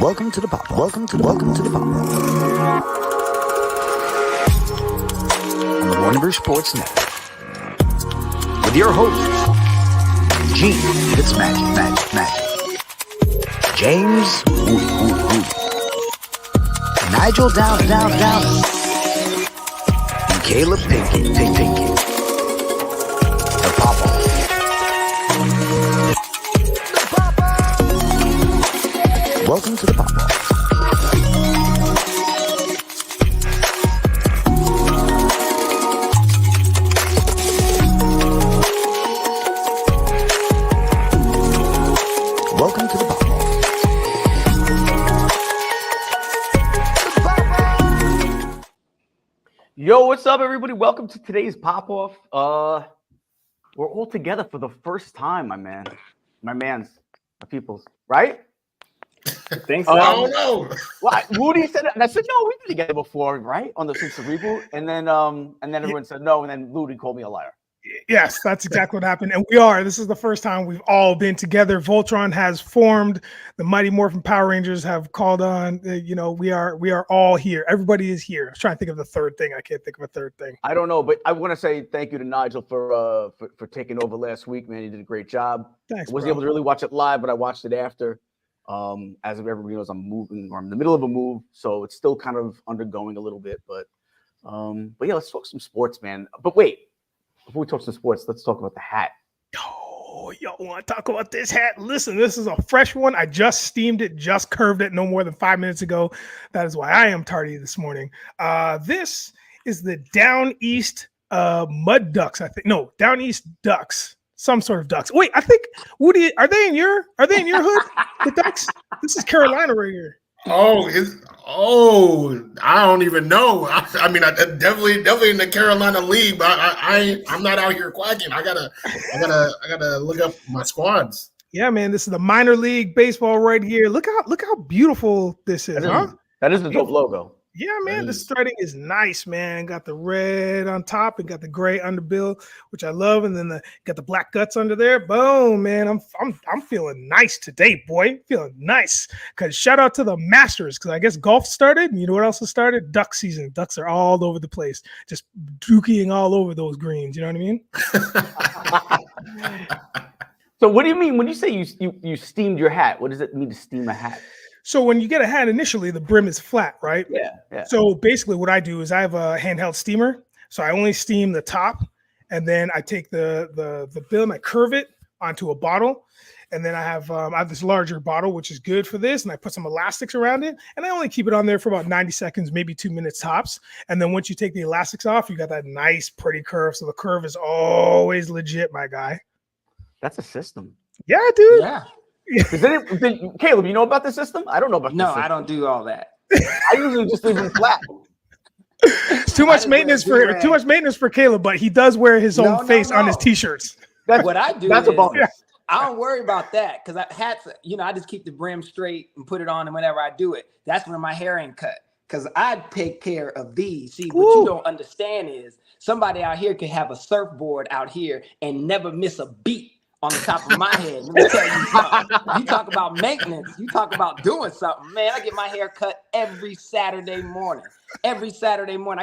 Welcome to the pop. Welcome to the pop. On the Warner Bros. Sports Network. With your hosts, genefitzmagic. James Woody. Nigel down. And Caleb Pinkett. The pop-off. Welcome to the pop-off. Welcome to the pop-off. Yo, what's up, everybody? Welcome to today's pop-off. We're all together for the first time, my peoples, right? I think so. I don't know. Well, Woody said it, and I said, no, we've been together before, right? On the Since the Reboot. And then everyone said no, and then Woody called me a liar. Yes, that's exactly what happened. And we are. This is the first time we've all been together. Voltron has formed. The Mighty Morphin Power Rangers have called on. We are all here. Everybody is here. I was trying to think of the third thing. I can't think of a third thing. I don't know, but I want to say thank you to Nigel for taking over last week, man. You did a great job. Thanks, I wasn't able to really watch it live, but I watched it after. As of everybody knows, I'm moving, or I'm in the middle of a move, so it's still kind of undergoing a little bit. But yeah, let's talk some sports, man. But wait. Before we talk some sports, let's talk about the hat. Oh, y'all want to talk about this hat? Listen, this is a fresh one. I just steamed it, just curved it no more than 5 minutes ago. That is why I am tardy this morning. This is the Down East Mud Ducks, I think. No, Down East Ducks. Some sort of ducks. Wait, I think, Woody, are they in your hood? The Ducks? This is Carolina right here. I don't even know. I mean, I definitely in the Carolina League, but I'm not out here quacking. I gotta look up my squads. Yeah, man, this is the minor league baseball right here. Look how beautiful this is, huh? That is the dope logo. Yeah, man, the striking is nice, man. Got the red on top and got the gray underbill, which I love, and then got the black guts under there. Boom, man, I'm feeling nice today, boy. Feeling nice. Cause shout out to the Masters, because I guess golf started. And you know what else has started? Duck season. Ducks are all over the place, just dookying all over those greens. You know what I mean? So what do you mean when you say you steamed your hat? What does it mean to steam a hat? So when you get a hat initially, the brim is flat, right? Yeah. So basically what I do is I have a handheld steamer. So I only steam the top, and then I take the bill and I curve it onto a bottle. And then I have this larger bottle, which is good for this. And I put some elastics around it. And I only keep it on there for about 90 seconds, maybe 2 minutes tops. And then once you take the elastics off, you got that nice, pretty curve. So the curve is always legit, my guy. That's a system. Yeah, dude. Yeah. Caleb, you know about the system? I don't know about this system. I don't do all that. I usually just leave them flat. It's too much maintenance for Caleb, but he does wear his own face on his t-shirts. What I do that's is a bonus. I don't worry about that because hats, I just keep the brim straight and put it on, and whenever I do it, that's when my hair ain't cut. Because I take care of these. See, what you don't understand is somebody out here can have a surfboard out here and never miss a beat on the top of my head. Let me tell you something. You talk about maintenance. You talk about doing something. Man, I get my hair cut every Saturday morning. I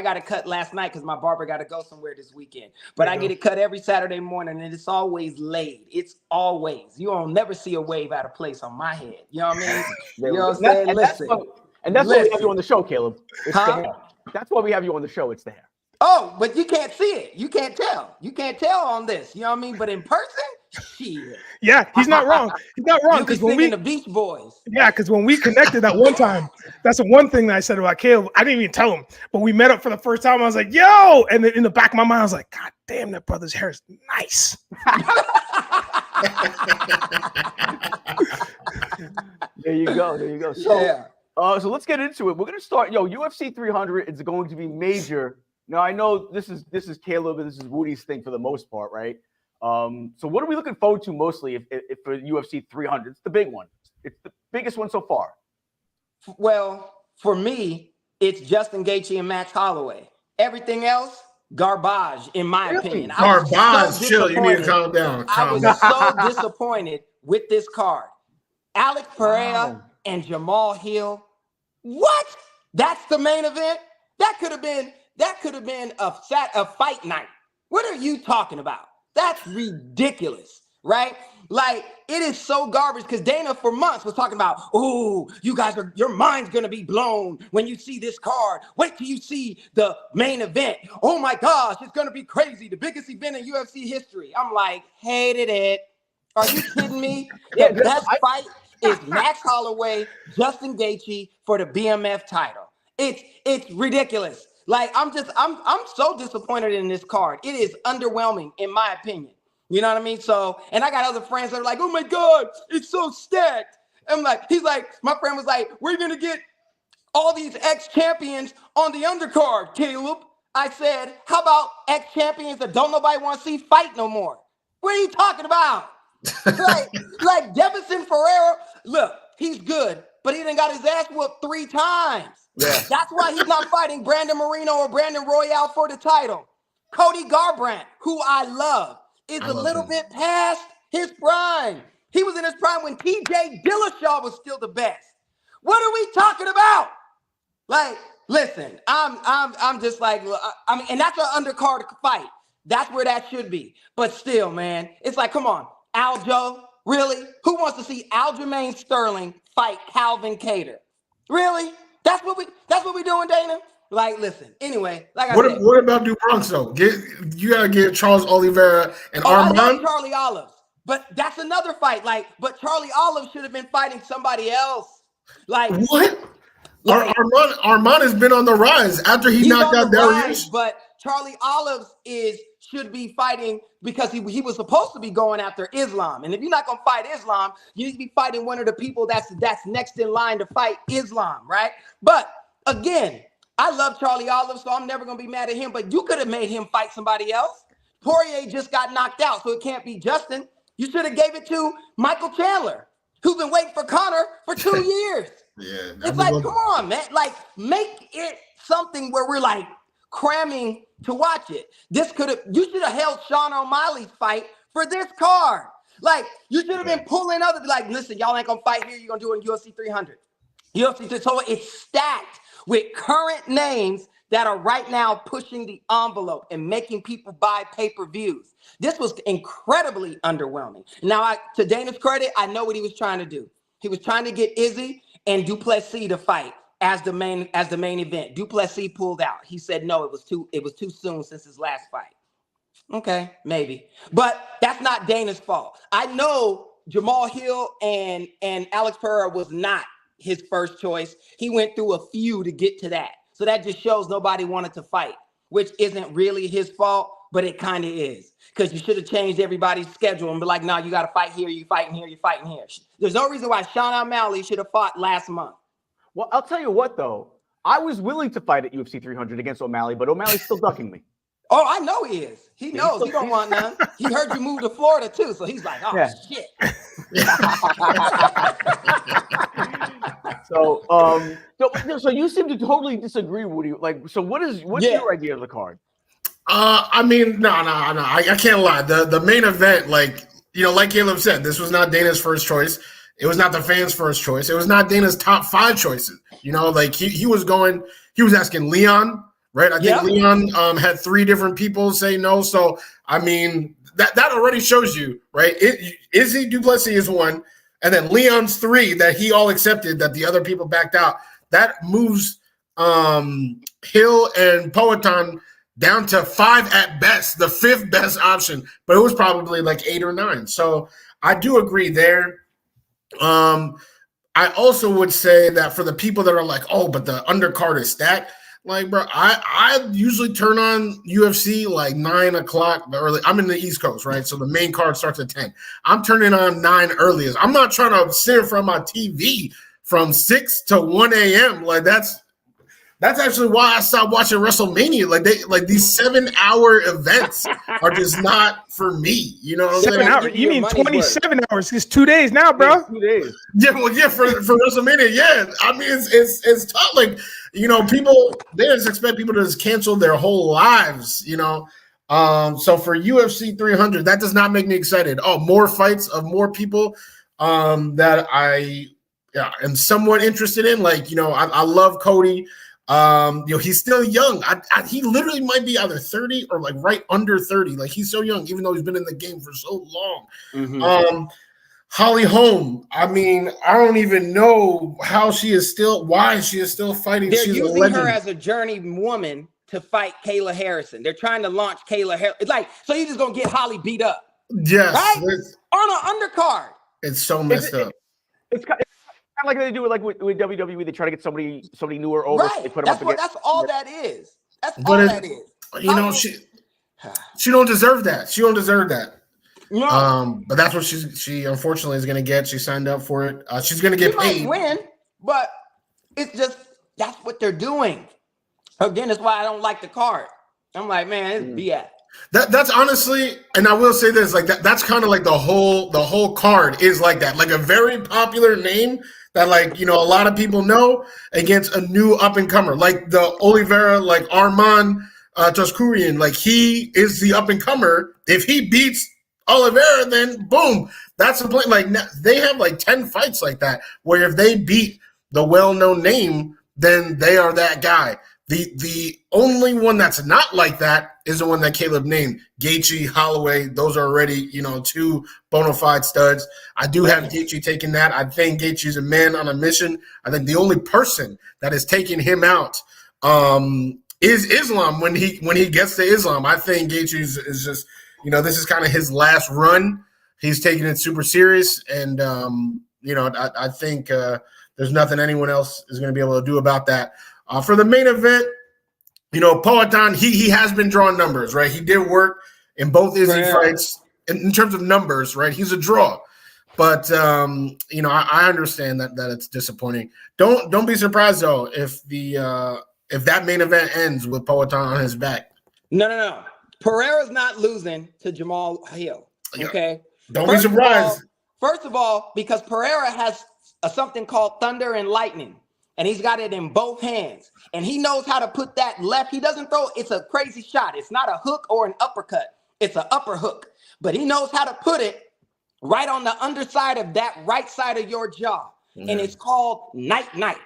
got it cut last night because my barber got to go somewhere this weekend. But I get it cut every Saturday morning, and it's always laid. It's always. You won't never see a wave out of place on my head. You know what I mean? You know what I'm saying? Listen. That's why we have you on the show, Caleb. It's the hair. That's why we have you on the show. It's the hair. Oh, but you can't see it. You can't tell. You can't tell on this. You know what I mean? But in person, shit. Yeah, he's not wrong. He's not wrong. Because when the Beach Boys. Yeah, because when we connected that one time, that's the one thing that I said about Caleb. I didn't even tell him, but we met up for the first time. I was like, yo. And then in the back of my mind, I was like, God damn, that brother's hair is nice. There you go. So, Yeah. So let's get into it. We're gonna start. UFC 300 is going to be major. Now I know this is Caleb and this is Woody's thing for the most part, right? So what are we looking forward to mostly if for UFC 300? It's the big one. It's the biggest one so far. Well, for me, it's Justin Gaethje and Max Holloway. Everything else, garbage, in my opinion. Garbage. Chill. You need to calm down. I was so disappointed with this card. Alex Pereira and Jamal Hill. What? That's the main event? That could have been a fight night. What are you talking about? That's ridiculous, right? Like, it is so garbage because Dana for months was talking about, oh, your mind's going to be blown when you see this card. Wait till you see the main event. Oh my gosh, it's going to be crazy. The biggest event in UFC history. I'm like, hated it. Are you kidding me? The best fight is Max Holloway, Justin Gaethje for the BMF title. It's ridiculous. Like, I'm so disappointed in this card. It is underwhelming, in my opinion. You know what I mean? So, and I got other friends that are like, oh my God, it's so stacked. I'm like, my friend was like, we're going to get all these ex-champions on the undercard, Caleb. I said, how about ex-champions that don't nobody want to see fight no more? What are you talking about? like Devison Ferreira, look, he's good, but he done got his ass whooped 3 times. Yeah. That's why he's not fighting Brandon Moreno or Brandon Royale for the title. Cody Garbrandt, who I love, is a little bit past his prime. He was in his prime when TJ Dillashaw was still the best. What are we talking about? Like, listen, I'm just like, I mean, and that's an undercard fight. That's where that should be. But still, man, it's like, come on, Aljo, really? Who wants to see Aljamain Sterling fight Calvin Kattar? Really? That's what we doing, Dana? Like, listen. Anyway, like I said. What about Du Bronx though? You gotta get Charles Oliveira and Armand. I love Charlie Olives, but that's another fight. Like, but Charlie Olives should have been fighting somebody else. Like what? Like, Armand has been on the rise after he knocked out Darius. But Charlie Olives should be fighting because he was supposed to be going after Islam. And if you're not gonna fight Islam, you need to be fighting one of the people that's next in line to fight Islam, right? But again, I love Charlie Olives, so I'm never gonna be mad at him. But you could have made him fight somebody else. Poirier just got knocked out, so it can't be Justin. You should have gave it to Michael Chandler, who's been waiting for Conor for 2 years. Yeah, it's like, come on, man. Like, make it something where we're like cramming to watch it. You should have held Sean O'Malley's fight for this card. Like, you should have been pulling like, listen, y'all ain't gonna fight here. You're gonna do it in UFC 300. So it's stacked with current names that are right now pushing the envelope and making people buy pay-per-views. This was incredibly underwhelming. Now, to Dana's credit, I know what he was trying to do. He was trying to get Izzy and Duplessis to fight as the main event. Duplessis pulled out. He said no, it was too soon since his last fight. Okay, maybe. But that's not Dana's fault. I know Jamal Hill and Alex Pereira was not his first choice. He went through a few to get to that. So that just shows nobody wanted to fight, which isn't really his fault, but it kind of is. Because you should have changed everybody's schedule and be like, no, you got to fight here, you fighting here, you fighting here. There's no reason why Sean O'Malley should have fought last month. Well, I'll tell you what, though. I was willing to fight at UFC 300 against O'Malley, but O'Malley's still ducking me. Oh, I know he is. He knows. He don't want none. He heard you move to Florida, too, so he's like, oh, yeah. Shit. So you seem to totally disagree, Woody. Like, so what's your idea of the card? I mean, no. I can't lie. The main event, like Caleb said, this was not Dana's first choice. It was not the fans' first choice. It was not Dana's top 5 choices. Like he was asking Leon, right? I think Leon had 3 different people say no. So I mean, that already shows you, right? Izzy Duplessis is 1. And then Leon's 3 that he all accepted that the other people backed out. That moves Hill and Poetan down to 5 at best, the 5th best option. But it was probably like 8 or 9. So I do agree there. I also would say that for the people that are like, oh, but the undercard is stacked. Like, bro, I usually turn on UFC like 9 o'clock early. I'm in the East Coast, right? So the main card starts at 10. I'm turning on 9 earliest. I'm not trying to sit in front of my TV from 6 to 1 a.m. Like that's actually why I stopped watching WrestleMania. Like these 7-hour events are just not for me. You know what I'm 7 saying? hours. You mean 27 hours? It's 2 days now, bro. Yeah, 2 days. Yeah, well, yeah, for WrestleMania, yeah. I mean, it's tough. Like, they just expect people to just cancel their whole lives, So for UFC 300, that does not make me excited. Oh, more fights of more people that I am somewhat interested in. Like, I love Cody. He's still young. He literally might be either 30 or like right under 30. Like, he's so young, even though he's been in the game for so long. Mm-hmm. Holly Holm. I mean, I don't even know why she is still fighting. They're She's using her as a journey woman to fight Kayla Harrison. They're trying to launch Kayla Harrison. It's like, so you're just gonna get Holly beat up. Yes. Right? On an undercard. It's so messed up. It's kind of like they do it like with WWE. They try to get somebody newer over. Right. So they put them That's up what. against. That's all that is. That's But all it- that is. She don't deserve that. She don't deserve that. No. But that's what she unfortunately is going to get. She signed up for it. She's going to get paid. Might win, but it's just that's what they're doing. Again, that's why I don't like the card. I'm like, man, it's BS. That's honestly, and I will say this, like that's kind of like the whole card is like that, like a very popular name that like a lot of people know against a new up and comer, like the Oliveira, like Arman Tuskurian, like he is the up and comer. If he beats Oliveira, then boom, that's the point. Like they have like 10 fights like that, where if they beat the well-known name, then they are that guy. The only one that's not like that is the one that Caleb named. Gaethje, Holloway, those are already, two bona fide studs. I do have Gaethje taking that. I think Gaethje's a man on a mission. I think the only person that is taking him out is Islam when he gets to Islam. I think Gaethje is just, this is kind of his last run. He's taking it super serious, and I think there's nothing anyone else is going to be able to do about that. For the main event, Poatan, he has been drawing numbers, right? He did work in both Izzy fights in terms of numbers, right? He's a draw. But I understand that it's disappointing. Don't be surprised though if that main event ends with Poatan on his back. No. Pereira's not losing to Jamal Hill. Okay. Don't be surprised. First of all, because Pereira has something called thunder and lightning. And he's got it in both hands. And he knows how to put that left. He doesn't throw. It's a crazy shot. It's not a hook or an uppercut. It's an upper hook. But he knows how to put it right on the underside of that right side of your jaw. Mm. And it's called night.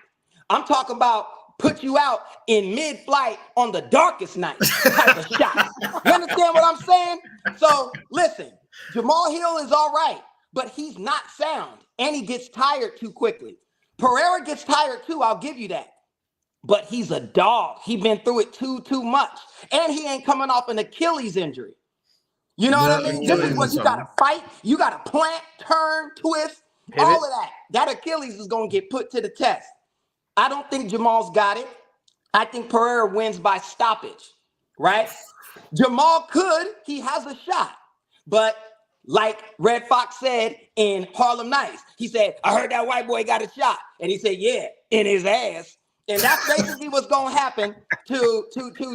I'm talking about put you out in mid-flight on the darkest night type of shot. You understand what I'm saying? So listen, Jamal Hill is all right, but he's not sound. And he gets tired too quickly. Pereira gets tired too, I'll give you that. But he's a dog. He's been through it too much. And he ain't coming off an Achilles injury. You know what I mean? This is what you got to fight. You got to plant, turn, twist, pivot. All of that. That Achilles is going to get put to the test. I don't think Jamal's got it. I think Pereira wins by stoppage, right? Jamal could. He has a shot. But like Red Fox said in Harlem Nights, he said, I heard that white boy got a shot. And he said, yeah, in his ass. And that's basically what's going to happen to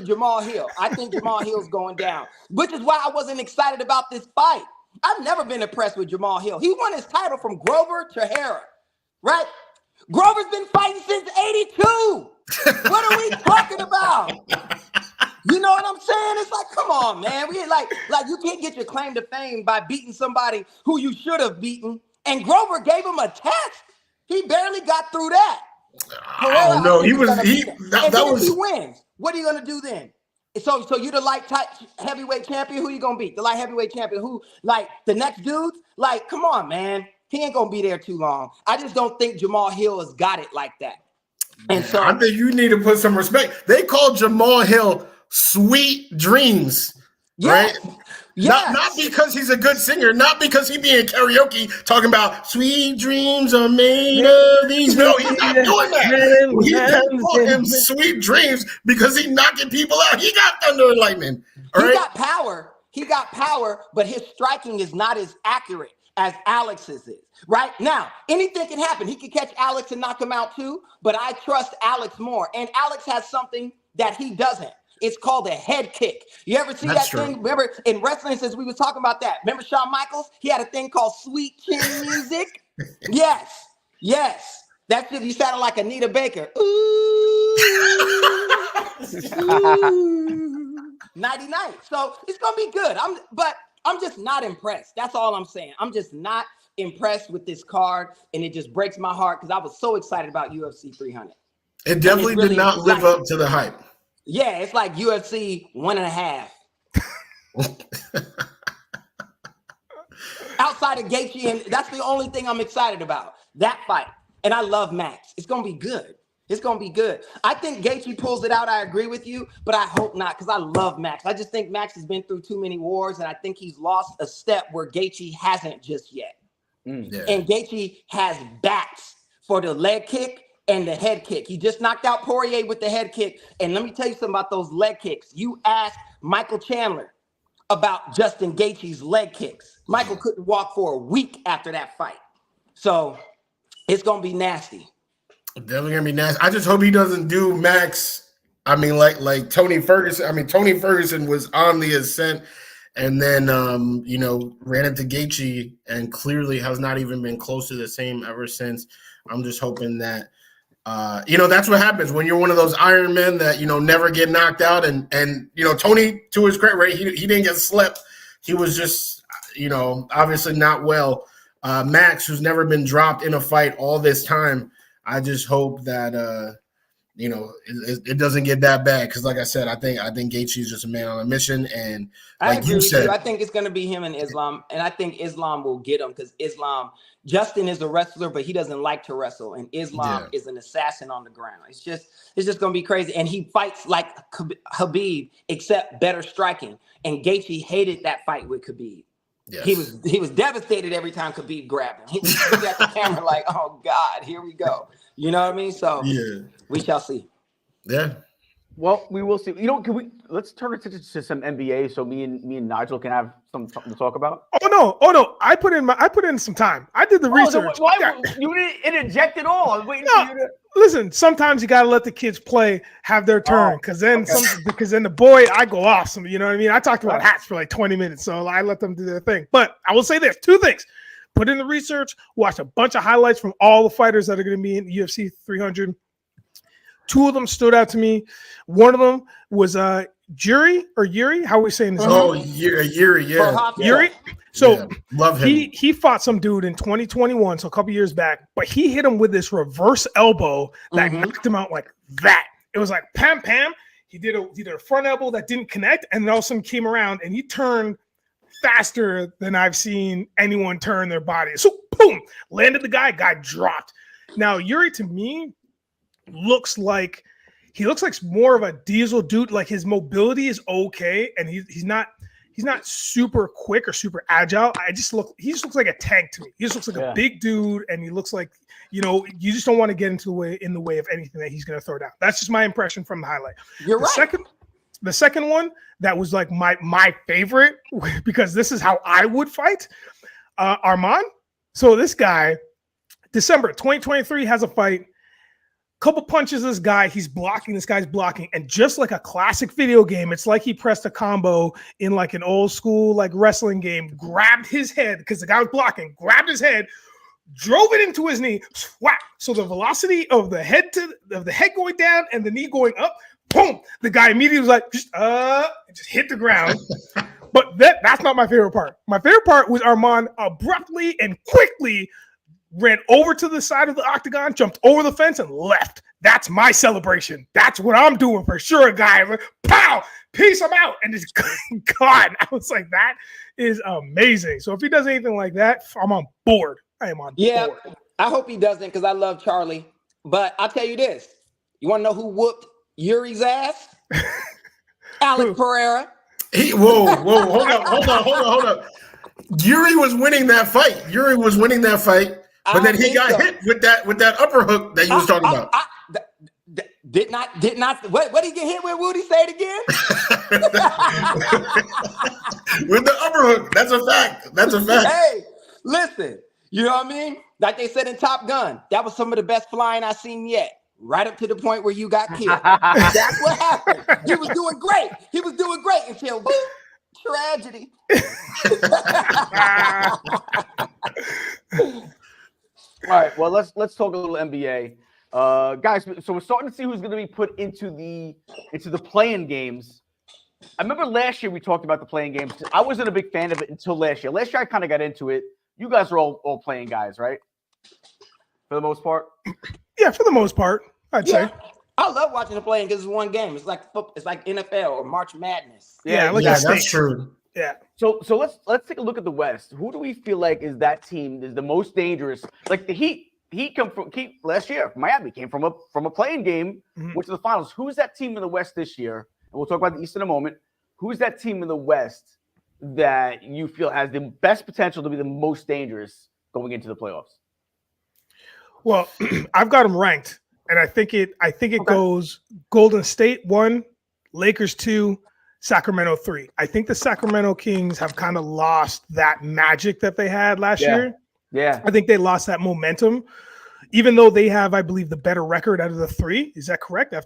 Jamal Hill. I think Jamal Hill's going down, which is why I wasn't excited about this fight. I've never been impressed with Jamal Hill. He won his title from Grover Teixeira, right? Grover's been fighting since 82. What are we talking about? You know what I'm saying? It's like, come on, man. We like you can't get your claim to fame by beating somebody who you should have beaten. And Grover gave him a test. He barely got through that. Oh no, he wins. What are you gonna do then? So you the light heavyweight champion. Who you gonna beat? The light heavyweight champion. Who like the next dudes? Like, come on, man. He ain't gonna be there too long. I just don't think Jamal Hill has got it like that. And so I think you need to put some respect. They call Jamal Hill Sweet Dreams, right? Yes. Not because he's a good singer, not because he be in karaoke talking about sweet dreams are made of these. No, he's not doing that. He's calling him Sweet Dreams because he's knocking people out. He got thunder and lightning. All right? He got power, but his striking is not as accurate as Alex's is. Right now, anything can happen. He could catch Alex and knock him out too, but I trust Alex more. And Alex has something that he doesn't. It's called a head kick. You ever see that thing? Remember in wrestling, since we was talking about that. Remember Shawn Michaels? He had a thing called sweet chin music. Yes. That shit, you sounded like Anita Baker. Ooh. Nighty night. So it's gonna be good. But I'm just not impressed. That's all I'm saying. I'm just not impressed with this card, and it just breaks my heart because I was so excited about UFC 300. It definitely did not live up to the hype. Yeah, it's like UFC 1.5. Outside of Gaethje, and that's the only thing I'm excited about, that fight. And I love Max. It's going to be good. It's going to be good. I think Gaethje pulls it out. I agree with you, but I hope not because I love Max. I just think Max has been through too many wars, and I think he's lost a step where Gaethje hasn't just yet. Yeah. And Gaethje has bats for the leg kick and the head kick. He just knocked out Poirier with the head kick. And let me tell you something about those leg kicks. You asked Michael Chandler about Justin Gaethje's leg kicks. Michael couldn't walk for a week after that fight. So it's going to be nasty. Definitely gonna be nasty. I just hope he doesn't do Max. I mean, like Tony Ferguson. I mean, Tony Ferguson was on the ascent, and then ran into Gaethje, and clearly has not even been close to the same ever since. I'm just hoping that that's what happens when you're one of those Iron Men that never get knocked out, and Tony, to his credit, right, he didn't get slept. He was just obviously not well. Max, who's never been dropped in a fight all this time. I just hope that it doesn't get that bad because, like I said, I think Gaethje is just a man on a mission, and like you said, I think it's going to be him and Islam, and I think Islam will get him because Justin is a wrestler, but he doesn't like to wrestle, and Islam is an assassin on the ground. It's just going to be crazy, and he fights like Khabib, except better striking. And Gaethje hated that fight with Khabib. Yes. He was devastated every time Khabib grabbed him. He was at the camera like, "Oh God, here we go." You know what I mean? So we shall see. Yeah. Well, we will see. Let's turn it to some NBA so me and Nigel can have something to talk about. Oh no! I put in some time. I did the research. So you didn't interject at all? I was waiting for you to. Listen, sometimes you gotta let the kids play, have their turn, because then the boy, I go off. You know what I mean? I talked about hats for like 20 minutes, so I let them do their thing. But I will say this: 2 things. Put in the research, watch a bunch of highlights from all the fighters that are going to be in UFC 300. 2 of them stood out to me. One of them was Yuri. How are we saying this? Oh, Yuri, yeah. Yuri. So love him. He fought some dude in 2021, so a couple years back, but he hit him with this reverse elbow that knocked him out like that. It was like pam pam. He did a front elbow that didn't connect, and then all of a sudden came around and he turned faster than I've seen anyone turn their body. So boom, landed the guy dropped. Now Yuri to me looks like more of a diesel dude. Like his mobility is okay, and he's not super quick or super agile. He just looks like a tank to me. He just looks like a big dude, and he looks like you just don't want to get in the way of anything that he's going to throw down. That's just my impression from the highlight. You're right. The second one that was like my favorite because this is how I would fight Arman. So this guy, December 2023 has a fight. Couple punches this guy's blocking, and just like a classic video game, it's like he pressed a combo in like an old school like wrestling game, grabbed his head because the guy was blocking, grabbed his head, drove it into his knee, swap. So the velocity of the head going down and the knee going up, boom, the guy immediately was like just hit the ground. But that's not my favorite part. My favorite part was Arman abruptly and quickly ran over to the side of the octagon, jumped over the fence, and left. That's my celebration. That's what I'm doing for sure, guys. Like, pow, peace, I'm out. And it's gone. I was like, that is amazing. So if he does anything like that, I'm on board. I am on board. I hope he doesn't because I love Charlie. But I'll tell you this. You want to know who whooped Yuri's ass? Alex Pereira. Whoa, hold up. Yuri was winning that fight. But then he got hit with that upper hook that you was talking about. Did not. What did he get hit with? Woody, say it again. With the upper hook. That's a fact. Hey, listen. You know what I mean? Like they said in Top Gun, that was some of the best flying I've seen yet. Right up to the point where you got killed. That's what happened. He was doing great until boom, tragedy. All right, well, let's talk a little NBA. Guys, so we're starting to see who's going to be put into the play-in games I remember last year we talked about the playing games. I wasn't a big fan of it until last year. Last year I kind of got into it. You guys are all playing guys, right? For the most part. Yeah, for the most part, I'd say. I love watching the playing because it's one game. It's like NFL or March Madness. Yeah, like that's true. Yeah. So let's take a look at the West. Who do we feel like is that team is the most dangerous? Like the Heat last year. Miami came from a playing game, went to the finals. Who's that team in the West this year? And we'll talk about the East in a moment. Who's that team in the West that you feel has the best potential to be the most dangerous going into the playoffs? Well, I've got them ranked, and I think it goes Golden State 1, Lakers 2, Sacramento 3. I think the Sacramento Kings have kind of lost that magic that they had last year. Yeah. I think they lost that momentum, even though they have, I believe, the better record out of the three. Is that correct? They're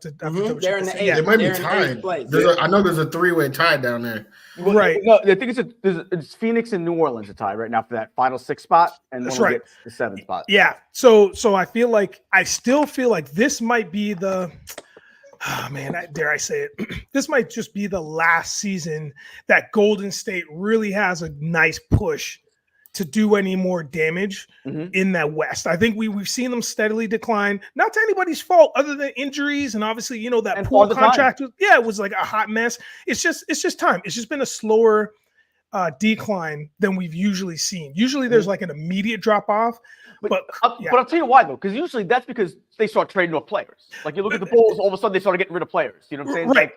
in the eighth. They might be They're in tied. eighth place. I know there's a 3-way tie down there. Right. No, I think it's Phoenix and New Orleans a tie right now for that final 6 spot, and That's one will right. get the 7th spot. Yeah. So I still feel like this might be the dare I say it? This might just be the last season that Golden State really has a nice push to do any more damage in that West. I think we've seen them steadily decline, not to anybody's fault other than injuries. And obviously, that and pool contract it was like a hot mess. It's just time. It's just been a slower decline than we've usually seen. Usually there's like an immediate drop off. But I'll tell you why, though, because usually that's because they start trading off players. Like you look at the Bulls, all of a sudden they started getting rid of players. You know what I'm saying? Right.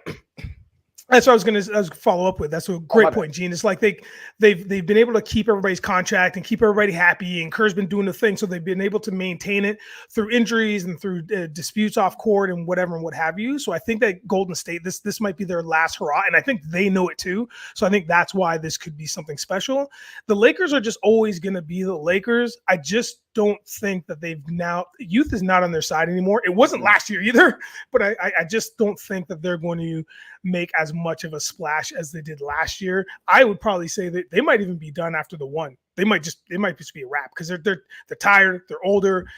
That's what I was going to follow up with. That's a great point, Gene. It's like they've been able to keep everybody's contract and keep everybody happy, and Kerr's been doing the thing, so they've been able to maintain it through injuries and through disputes off court and whatever and what have you. So I think that Golden State, this might be their last hurrah, and I think they know it too. So I think that's why this could be something special. The Lakers are just always going to be the Lakers. I just don't think that youth is not on their side anymore. It wasn't last year either, but I just don't think that they're going to make as much of a splash as they did last year. I would probably say that they might even be done after the one. They might just be a wrap because they're tired, they're older.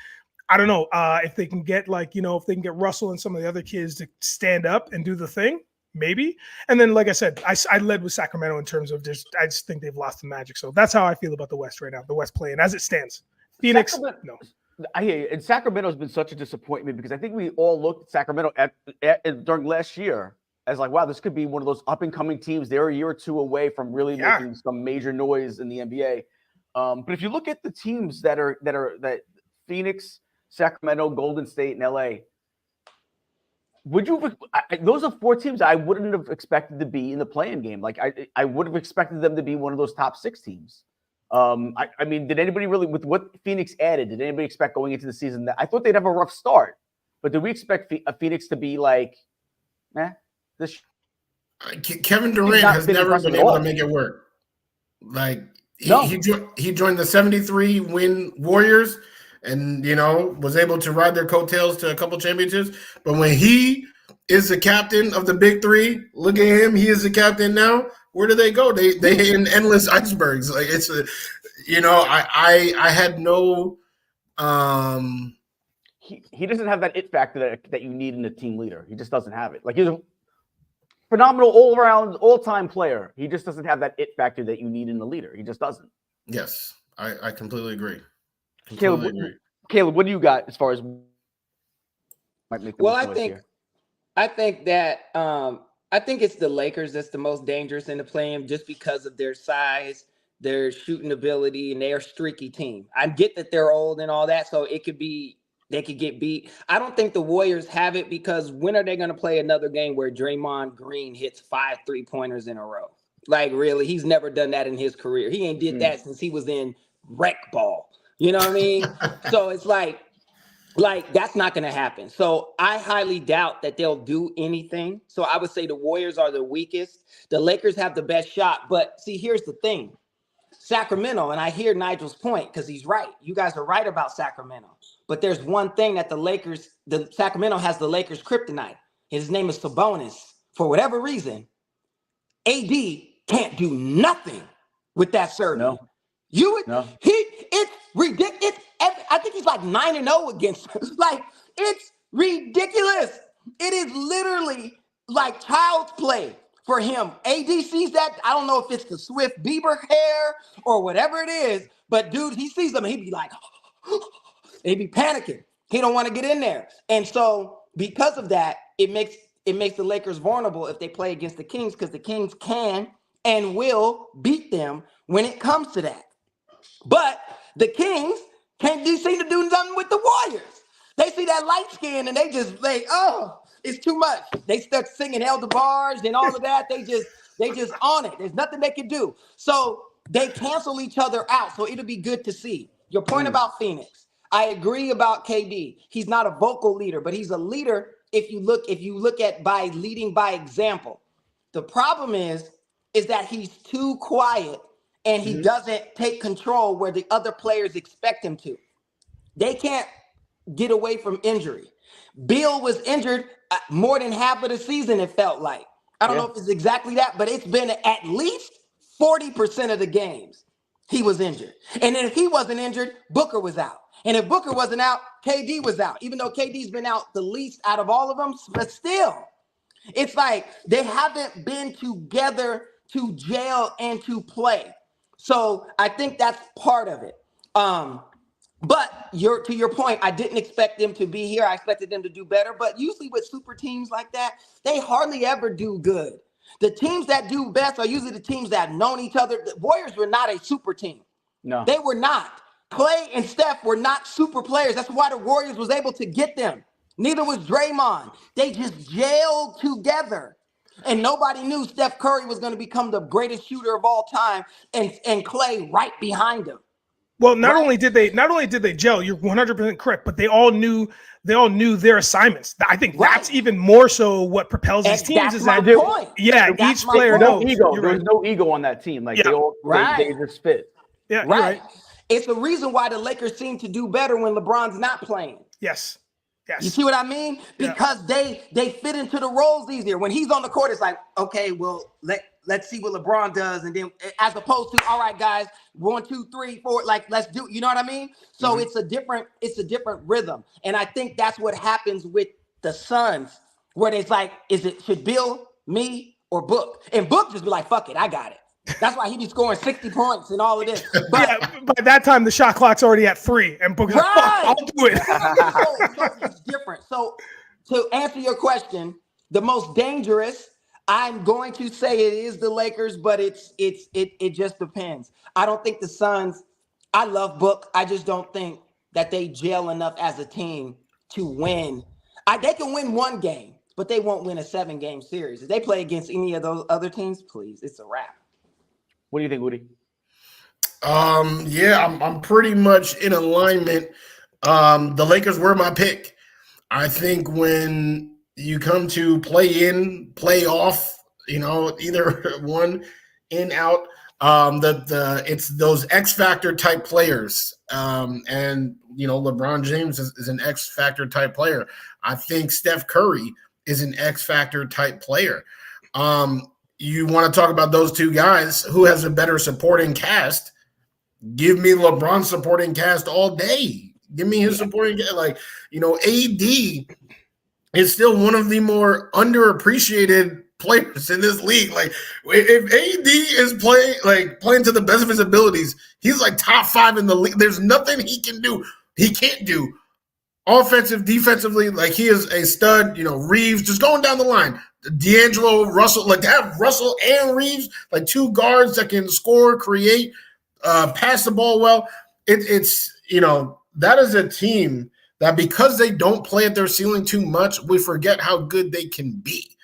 I don't know if they can get if they can get Russell and some of the other kids to stand up and do the thing, maybe. And then, like I said, I led with Sacramento in terms of I just think they've lost the magic. So that's how I feel about the West right now. The West playing as it stands. Phoenix, no. I hear you. And Sacramento's been such a disappointment because I think we all looked at Sacramento during last year as like, wow, this could be one of those up and coming teams. They're a year or two away from really making some major noise in the NBA. But if you look at the teams that Phoenix, Sacramento, Golden State, and LA, those are 4 teams I wouldn't have expected to be in the play-in game. Like I would have expected them to be one of those top 6 teams. I mean, did anybody really, with what Phoenix added, did anybody expect going into the season that I thought they'd have a rough start, but did we expect Phoenix to be like, Kevin Durant has never been able to make it work. Like he joined the 73 win Warriors and, was able to ride their coattails to a couple championships. But when he is the captain of the big 3, look at him. He is the captain now. Where do they go? They in endless icebergs. Like it's I had no. He doesn't have that it factor that you need in a team leader. He just doesn't have it. Like he's a phenomenal all-around, all-time player. He just doesn't have that it factor that you need in a leader. He just doesn't. Yes, I completely agree. Caleb, what do you got as far as might make the I think that I think it's the Lakers that's the most dangerous in the play-in just because of their size, their shooting ability, and they're a streaky team. I get that they're old and all that, so they could get beat. I don't think the Warriors have it because when are they going to play another game where Draymond Green hits 5 3-pointers in a row? Like, really? He's never done that in his career. He ain't did that since he was in rec ball. You know what I mean? So it's like that's not going to happen. So I highly doubt that they'll do anything. So I would say the Warriors are the weakest. The Lakers have the best shot. But see, here's the thing. Sacramento, and I hear Nigel's point because he's right. You guys are right about Sacramento. But there's one thing that Sacramento has the Lakers kryptonite. His name is Sabonis. For whatever reason, AD can't do nothing with that Serbian. It's ridiculous. I think he's like 9-0 against her. Like, it's ridiculous. It is literally like child's play for him. AD sees that. I don't know if it's the Swift Bieber hair or whatever it is, but dude, he sees them and he'd be like, he'd be panicking. He don't want to get in there. And so because of that, it makes the Lakers vulnerable if they play against the Kings, because the Kings can and will beat them when it comes to that. But the Kings can't seem to do nothing with the Warriors. They see that light skin and they just like, oh, it's too much. They start singing El DeBarge and all of that. They just on it. There's nothing they can do. So they cancel each other out. So it'll be good to see. Your point about Phoenix, I agree about KD. He's not a vocal leader, but he's a leader if you look at by leading by example. The problem is that he's too quiet and he doesn't take control where the other players expect him to. They can't get away from injury. Bill was injured more than half of the season, it felt like. I don't know if it's exactly that, but it's been at least 40% of the games he was injured. And then if he wasn't injured, Booker was out. And if Booker wasn't out, KD was out, even though KD's been out the least out of all of them. But still, it's like they haven't been together to gel and to play. So I think that's part of it. But to your point, I didn't expect them to be here. I expected them to do better. But usually with super teams like that, they hardly ever do good. The teams that do best are usually the teams that have known each other. The Warriors were not a super team. No. They were not. Clay and Steph were not super players. That's why the Warriors was able to get them. Neither was Draymond. They just gelled together. And nobody knew Steph Curry was going to become the greatest shooter of all time and Clay right behind him. Well, not only did they gel, you're 100% correct, but they all knew their assignments. I think that's even more so what propels these teams is that each player knows. There's no ego on that team. Like they just fit. Yeah, right. It's the reason why the Lakers seem to do better when LeBron's not playing. Yes. You see what I mean? Because they fit into the roles easier. When he's on the court, it's like, okay, well, let's see what LeBron does. And then as opposed to, all right, guys, 1, 2, 3, 4, like, let's do, you know what I mean? So it's a different rhythm. And I think that's what happens with the Suns, where it's like, should Bill, me, or Book? And Book just be like, fuck it, I got it. That's why he be scoring 60 points and all of this. But by that time, the shot clock's already at 3, and Book's like, fuck, I'll do it. So it's different. So to answer your question, the most dangerous, I'm going to say it is the Lakers, but it just depends. I don't think the Suns, I love Book. I just don't think that they gel enough as a team to win. They can win one game, but they won't win a 7-game series. If they play against any of those other teams, please, it's a wrap. What do you think, Woody? I'm pretty much in alignment. The Lakers were my pick. I think when you come to play in, play off, either one in, out, it's those X factor type players. And LeBron James is an X factor type player. I think Steph Curry is an X factor type player. You want to talk about those two guys, who has a better supporting cast? Give me LeBron's supporting cast all day. Give me his supporting cast. AD is still one of the more underappreciated players in this league. Like, if AD is playing to the best of his abilities, he's like top 5 in the league. There's nothing he can do. He can't do offensive, defensively. Like, he is a stud. Reeves, just going down the line. D'Angelo, Russell, to have Russell and Reeves, like two guards that can score, create, pass the ball well. It's that is a team that, because they don't play at their ceiling too much, we forget how good they can be.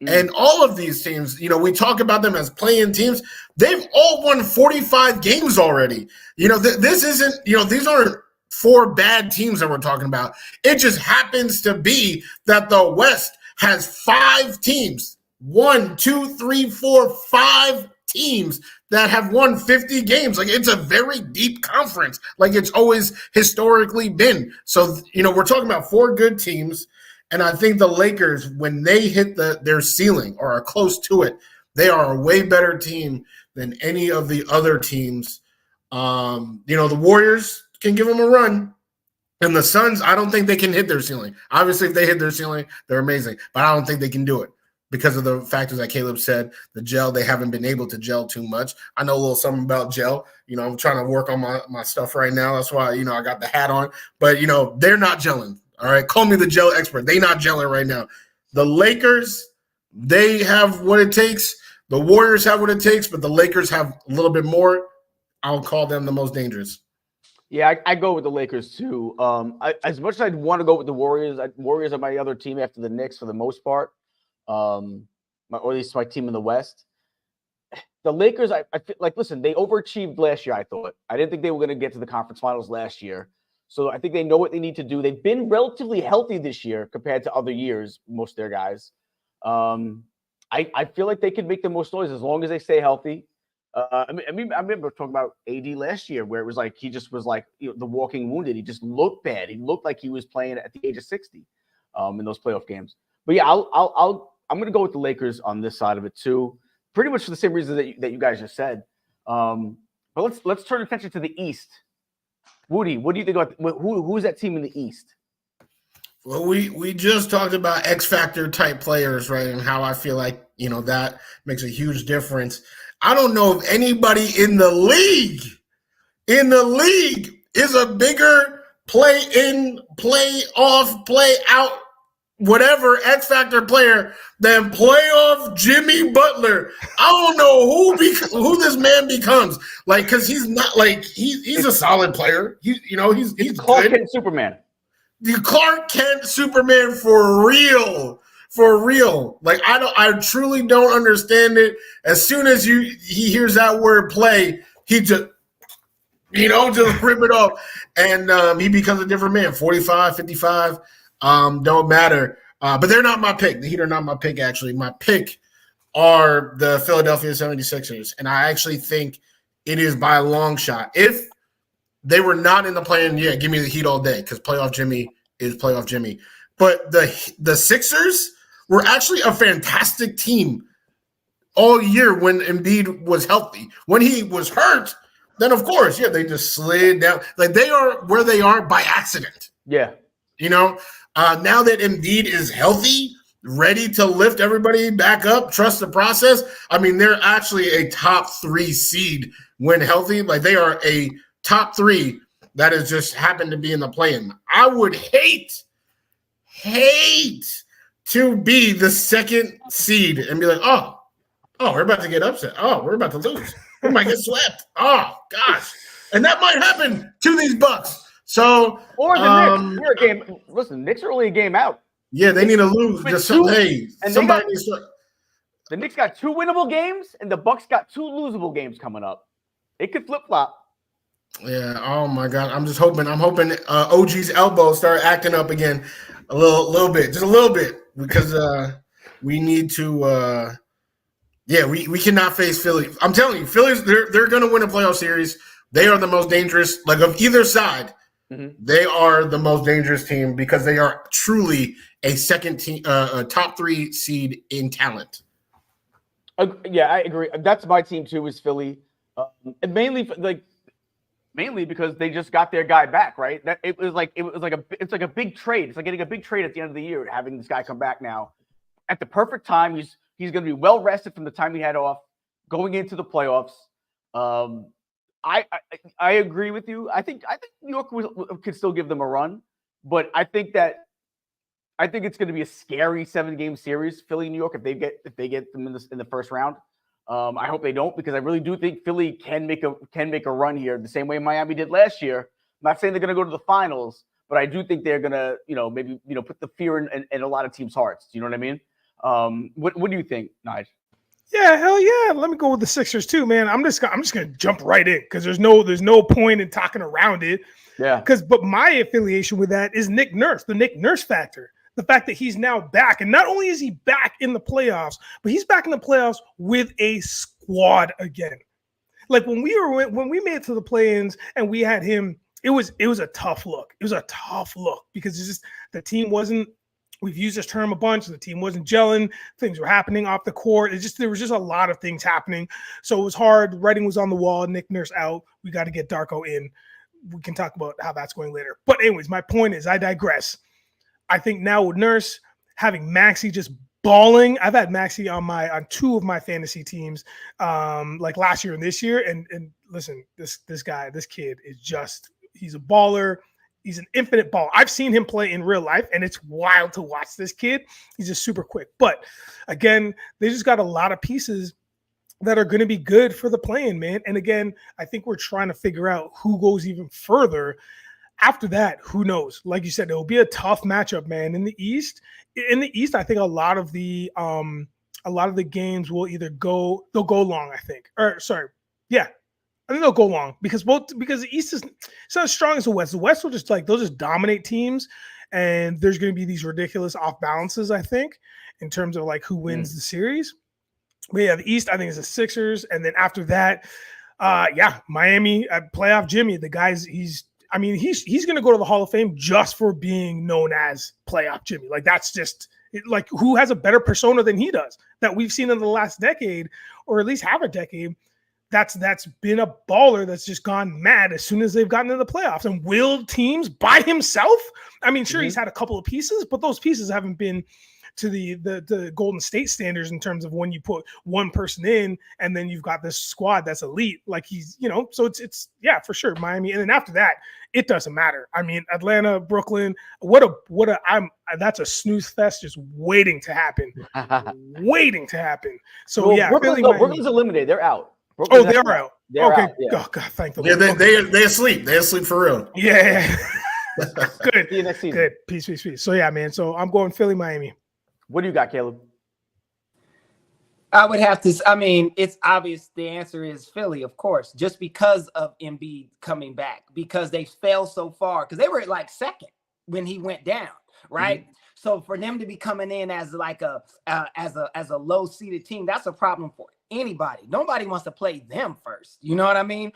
And all of these teams, we talk about them as playing teams. They've all won 45 games already. This isn't, these aren't 4 bad teams that we're talking about. It just happens to be that the West has 5 teams, 1, 2, 3, 4, 5 teams that have won 50 games. Like, it's a very deep conference, like it's always historically been. So, we're talking about 4 good teams. And I think the Lakers, when they hit their ceiling or are close to it, they are a way better team than any of the other teams. The Warriors can give them a run. And the Suns, I don't think they can hit their ceiling. Obviously, if they hit their ceiling, they're amazing. But I don't think they can do it. because of the factors that Caleb said. The gel, they haven't been able to gel too much. I know a little something about gel. I'm trying to work on my stuff right now. That's why, I got the hat on. But, they're not gelling. All right, call me the gel expert. They not gelling right now. The Lakers, they have what it takes. The Warriors have what it takes, but the Lakers have a little bit more. I'll call them the most dangerous. Yeah, I go with the Lakers too. As much as I'd want to go with the Warriors, Warriors are my other team after the Knicks for the most part, or at least my team in the West. The Lakers, I feel like, listen, they overachieved last year, I thought. I didn't think they were going to get to the conference finals last year. So I think they know what they need to do. They've been relatively healthy this year compared to other years, most of their guys. I feel like they can make the most noise as long as they stay healthy. I remember talking about AD last year, where it was like he just was like the walking wounded. He just looked bad. He looked like he was playing at the age of 60 in those playoff games. But yeah, I'm going to go with the Lakers on this side of it too, pretty much for the same reason that you guys just said. But let's turn attention to the East. Woody, what do you think about who's that team in the East? Well, we just talked about X Factor type players, right? And how I feel like, that makes a huge difference. I don't know if anybody in the league is a bigger play in, play off, play out, whatever X Factor player than playoff Jimmy Butler. I don't know who this man becomes. Like, because he's not like he's a solid player. He's Clark good. Kent Superman. The Clark Kent Superman for real. For real. Like, I truly don't understand it. As soon as he hears that word play, he just rip it off. And he becomes a different man. 45, 55, don't matter. But they're not my pick. The Heat are not my pick, actually. My pick are the Philadelphia 76ers. And I actually think it is by a long shot. If they were not in the play-in, yeah, give me the Heat all day, because playoff Jimmy is playoff Jimmy. But the Sixers were actually a fantastic team all year when Embiid was healthy. When he was hurt, then of course, yeah, they just slid down. Like, they are where they are by accident. Yeah. Now that Embiid is healthy, ready to lift everybody back up, trust the process. I mean, they're actually a top 3 seed when healthy. Like, they are a top 3 that has just happened to be in the play-in. I would hate to be the 2nd seed and be like, oh, we're about to get upset. Oh, we're about to lose. We might get swept. Oh, gosh. And that might happen to these Bucks. So, or the Knicks. We're a game. Listen, Knicks are only a game out. Yeah, they need to lose. Somebody needs to. The Knicks got 2 winnable games, and the Bucks got 2 losable games coming up. It could flip flop. Yeah. Oh my God. I'm hoping OG's elbow start acting up again a little bit, just a little bit, because we need to. We cannot face Philly. I'm telling you, Philly's they're going to win a playoff series. They are the most dangerous, like, of either side. Mm-hmm. They are the most dangerous team because they are truly a second team, a top 3 seed in talent. Yeah, I agree. That's my team too, is Philly, and mainly because they just got their guy back, right? That it's like a big trade. It's like getting a big trade at the end of the year, having this guy come back now at the perfect time. He's going to be well rested from the time he had off going into the playoffs. I agree with you. I think New York could still give them a run, but I think it's going to be a scary 7-game series, Philly, New York, if they get them in the first round. I hope they don't, because I really do think Philly can make a run here the same way Miami did last year. I'm not saying they're going to go to the finals, but I do think they're going to, maybe put the fear in a lot of teams' hearts. Do you know what I mean? What do you think, Nige? Yeah, hell yeah. Let me go with the Sixers too, man. I'm just gonna jump right in, because there's no point in talking around it. Yeah. But my affiliation with that is Nick Nurse, the Nick Nurse factor. The fact that he's now back, and not only is he back in the playoffs, but he's back in the playoffs with a squad again. Like, when we made it to the play-ins and we had him, it was a tough look. It was a tough look because it's just the team wasn't. We've used this term a bunch. The team wasn't gelling. Things were happening off the court. There was just a lot of things happening. So it was hard. Writing was on the wall. Nick Nurse out. We got to get Darko in. We can talk about how that's going later. But anyways, my point is, I digress. I think now with Nurse, having Maxey just balling. I've had Maxey on two of my fantasy teams, like last year and this year. And listen, this kid is he's a baller. He's an infinite baller. I've seen him play in real life, and it's wild to watch this kid. He's just super quick. But again, they just got a lot of pieces that are going to be good for the play-in, man. And again, I think we're trying to figure out who goes even further. After that, who knows? Like you said, it will be a tough matchup, man. In the East, I think a lot of the games will either they'll go long, I think. I think they'll go long because the East is it's not as strong as the West. The West will they'll just dominate teams, and there's going to be these ridiculous off balances, I think, in terms of like who wins the series. But yeah, the East, I think, is the Sixers, and then after that, Miami, playoff Jimmy. The guy's he's going to go to the Hall of Fame just for being known as playoff Jimmy. Like that's just like who has a better persona than he does that we've seen in the last decade, or at least half a decade. That's been a baller that's just gone mad as soon as they've gotten into the playoffs and willed teams by himself. I mean, sure, he's had a couple of pieces, but those pieces haven't been to the Golden State standards in terms of when you put one person in and then you've got this squad that's elite. Like he's, so it's for sure Miami. And then after that, it doesn't matter. I mean, Atlanta, Brooklyn, that's a snooze fest just waiting to happen. So Brooklyn's eliminated. They're out. They're out. They're okay. Out, yeah. Oh God, thank the Lord. Yeah, they asleep. They asleep for real. Yeah. Good. See you next season. Good. Peace. So yeah, man. So I'm going Philly, Miami. What do you got, Caleb? I would have to. I mean, it's obvious the answer is Philly, of course, just because of Embiid coming back, because they fell so far, because they were like second when he went down, right? Mm-hmm. So for them to be coming in as like as a low seeded team, that's a problem for anybody. Nobody wants to play them first. You know what I mean?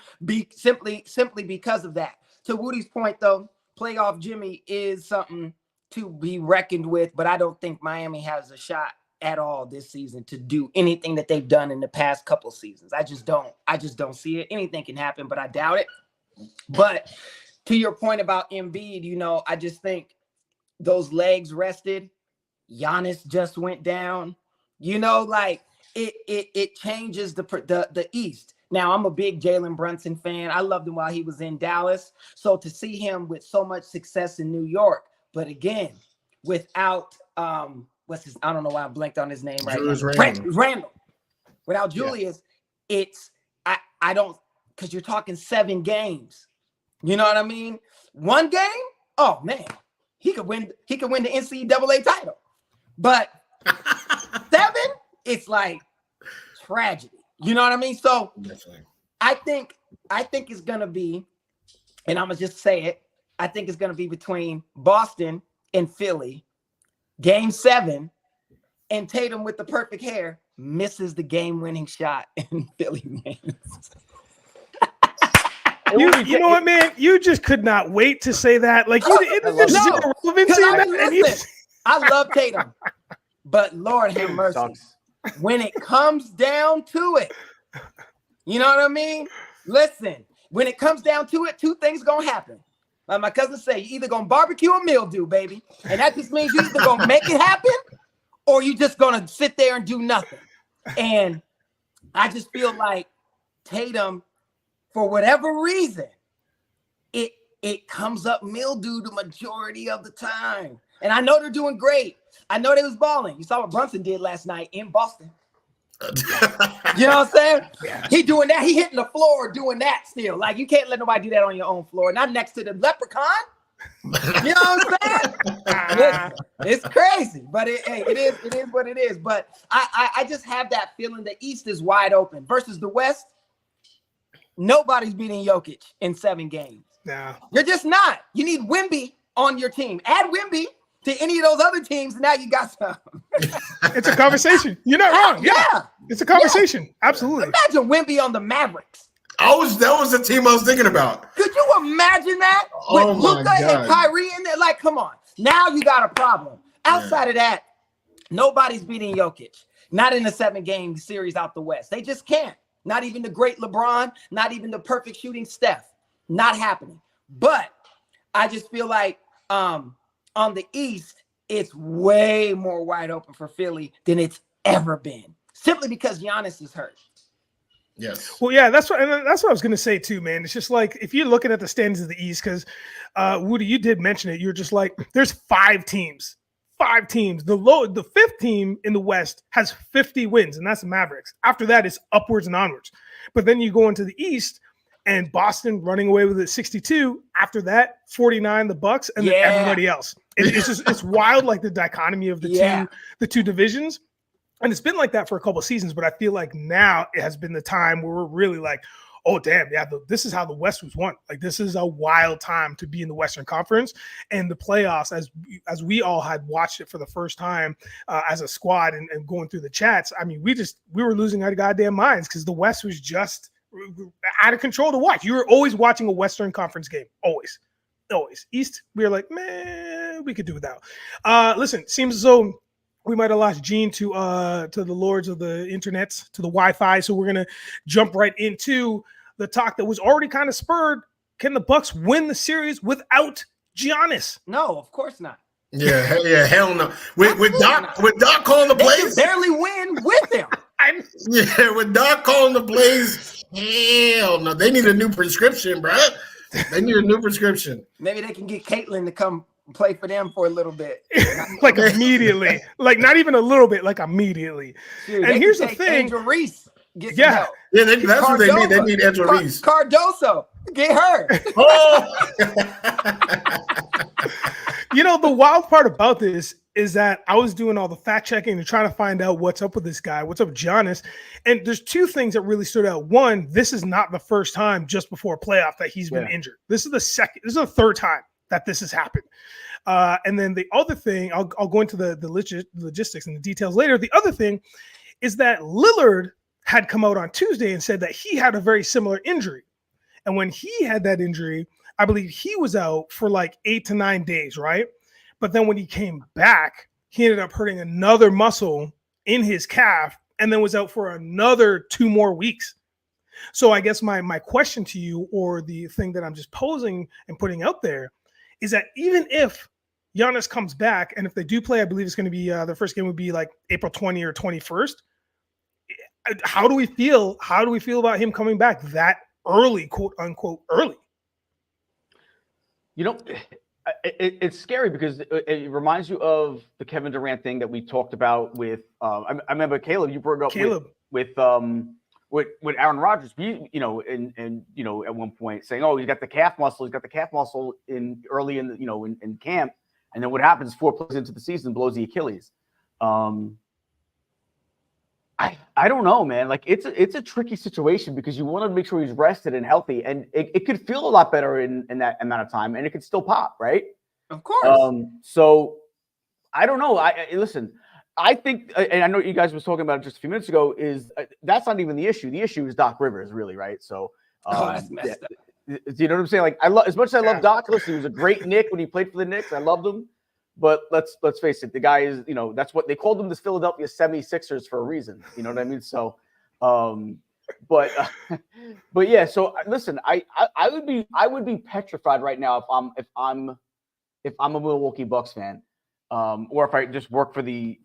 Simply because of that. To Woody's point, though, playoff Jimmy is something to be reckoned with, but I don't think Miami has a shot at all this season to do anything that they've done in the past couple seasons. I just don't see it. Anything can happen, but I doubt it. But to your point about Embiid, I just think those legs rested. Giannis just went down. Like it changes the East. Now, I'm a big Jalen Brunson fan. I loved him while he was in Dallas. So to see him with so much success in New York, but again, without I don't know why I blanked on his name right now. Randall. Without Julius, it's I don't, because you're talking 7 games. You know what I mean? 1 game, oh man, he could win the NCAA title. But 7, it's like tragedy. You know what I mean? So I think it's gonna be, and I'm gonna just say it, I think it's gonna be between Boston and Philly. Game 7, and Tatum with the perfect hair misses the game-winning shot, and Philly wins. You know what, man? You just could not wait to say that. Like, I love Tatum, but Lord have mercy. When it comes down to it, you know what I mean? Listen, when it comes down to it, 2 things gonna happen. Like my cousin say, you either gonna barbecue or mildew, baby. And that just means you either gonna make it happen or you just gonna sit there and do nothing. And I just feel like Tatum, for whatever reason, it comes up mildew the majority of the time. And I know they're doing great. I know they was balling. You saw what Brunson did last night in Boston. You know what I'm saying? Yeah. He doing that. He hitting the floor doing that still. Like, you can't let nobody do that on your own floor. Not next to the leprechaun. You know what I'm saying? It's crazy. But it is what it is. But I just have that feeling the East is wide open. Versus the West, nobody's beating Jokic in 7 games. No. You're just not. You need Wemby on your team. Add Wemby to any of those other teams, and now you got some. It's a conversation. You're not wrong. Yeah. It's a conversation. Yeah. Absolutely. Imagine Wemby on the Mavericks. That was the team I was thinking about. Could you imagine that? With Luka and Kyrie in there? Like, come on. Now you got a problem. Outside of that, nobody's beating Jokic. Not in a 7-game series out the West. They just can't. Not even the great LeBron, not even the perfect shooting Steph. Not happening. But I just feel like on the East, it's way more wide open for Philly than it's ever been, simply because Giannis is hurt. Yes. Well, yeah, that's what I was going to say too, man. It's just like if you're looking at the standings of the East, because Woody, you did mention it. You're just like, there's 5 teams. 5 teams. The 5th team in the West has 50 wins, and that's the Mavericks. After that, it's upwards and onwards. But then you go into the East, and Boston running away with it 62. After that, 49, the Bucks, and then everybody else. It's wild, like the dichotomy of the two divisions. And it's been like that for a couple of seasons, but I feel like now it has been the time where we're really like, oh, damn, yeah, this is how the West was won. Like, this is a wild time to be in the Western Conference. And the playoffs, as we all had watched it for the first time as a squad and going through the chats, I mean, we were losing our goddamn minds because the West was just out of control to watch. You were always watching a Western Conference game, always. East, we were like, man, we could do without. Listen, seems as though we might have lost Gene to the lords of the internets, to the Wi-Fi. So we're gonna jump right into the talk that was already kind of spurred. Can the Bucks win the series without Giannis? No, of course not. Yeah, hell no. With Doc calling the plays, they can barely win with him. With Doc calling the plays, hell no. They need a new prescription, bro. They need a new prescription. Maybe they can get Caitlin to come play for them for a little bit. Like immediately. Like not even a little bit, like immediately. Dude, and here's the thing. Angel Reese, get some Yeah, help. that's what they need. They need Angel Reese. Cardoso, get her. Oh. You know, the wild part about this is that I was doing all the fact checking and trying to find out what's up with this guy, what's up with Giannis. And there's 2 things that really stood out. One, this is not the first time just before a playoff that he's been injured. This is the 3rd time that this has happened. And then the other thing, I'll go into the logistics and the details later. The other thing is that Lillard had come out on Tuesday and said that he had a very similar injury. And when he had that injury, I believe he was out for like 8 to 9 days, right? But then when he came back, he ended up hurting another muscle in his calf and then was out for another 2 more weeks. So I guess my question to you, or the thing that I'm just posing and putting out there, is that even if Giannis comes back, and if they do play, I believe it's going to be their first game would be like April 20 or 21st. How do we feel? How do we feel about him coming back that early, quote unquote, early? You know, it's scary because it reminds you of the Kevin Durant thing that we talked about with. I remember Caleb. You brought up with Aaron Rodgers. And at one point saying, "Oh, he's got the calf muscle. He's got the calf muscle in camp." And then what happens 4 plays into the season, blows the Achilles. I don't know, man. Like it's a tricky situation because you want to make sure he's rested and healthy, and it could feel a lot better in that amount of time, and it could still pop, right? Of course. So I don't know. Listen. I think, and I know you guys was talking about it just a few minutes ago, is that's not even the issue. The issue is Doc Rivers, really, right? So, that's messed up. You know what I'm saying? Like, as much as I love Doc, listen, he was a great Knick when he played for the Knicks. I loved him, but let's face it, the guy is, that's what they called him, the Philadelphia 76ers for a reason. You know what I mean? So, but yeah. So listen, I would be petrified right now if I'm a Milwaukee Bucks fan. Or if I just work for the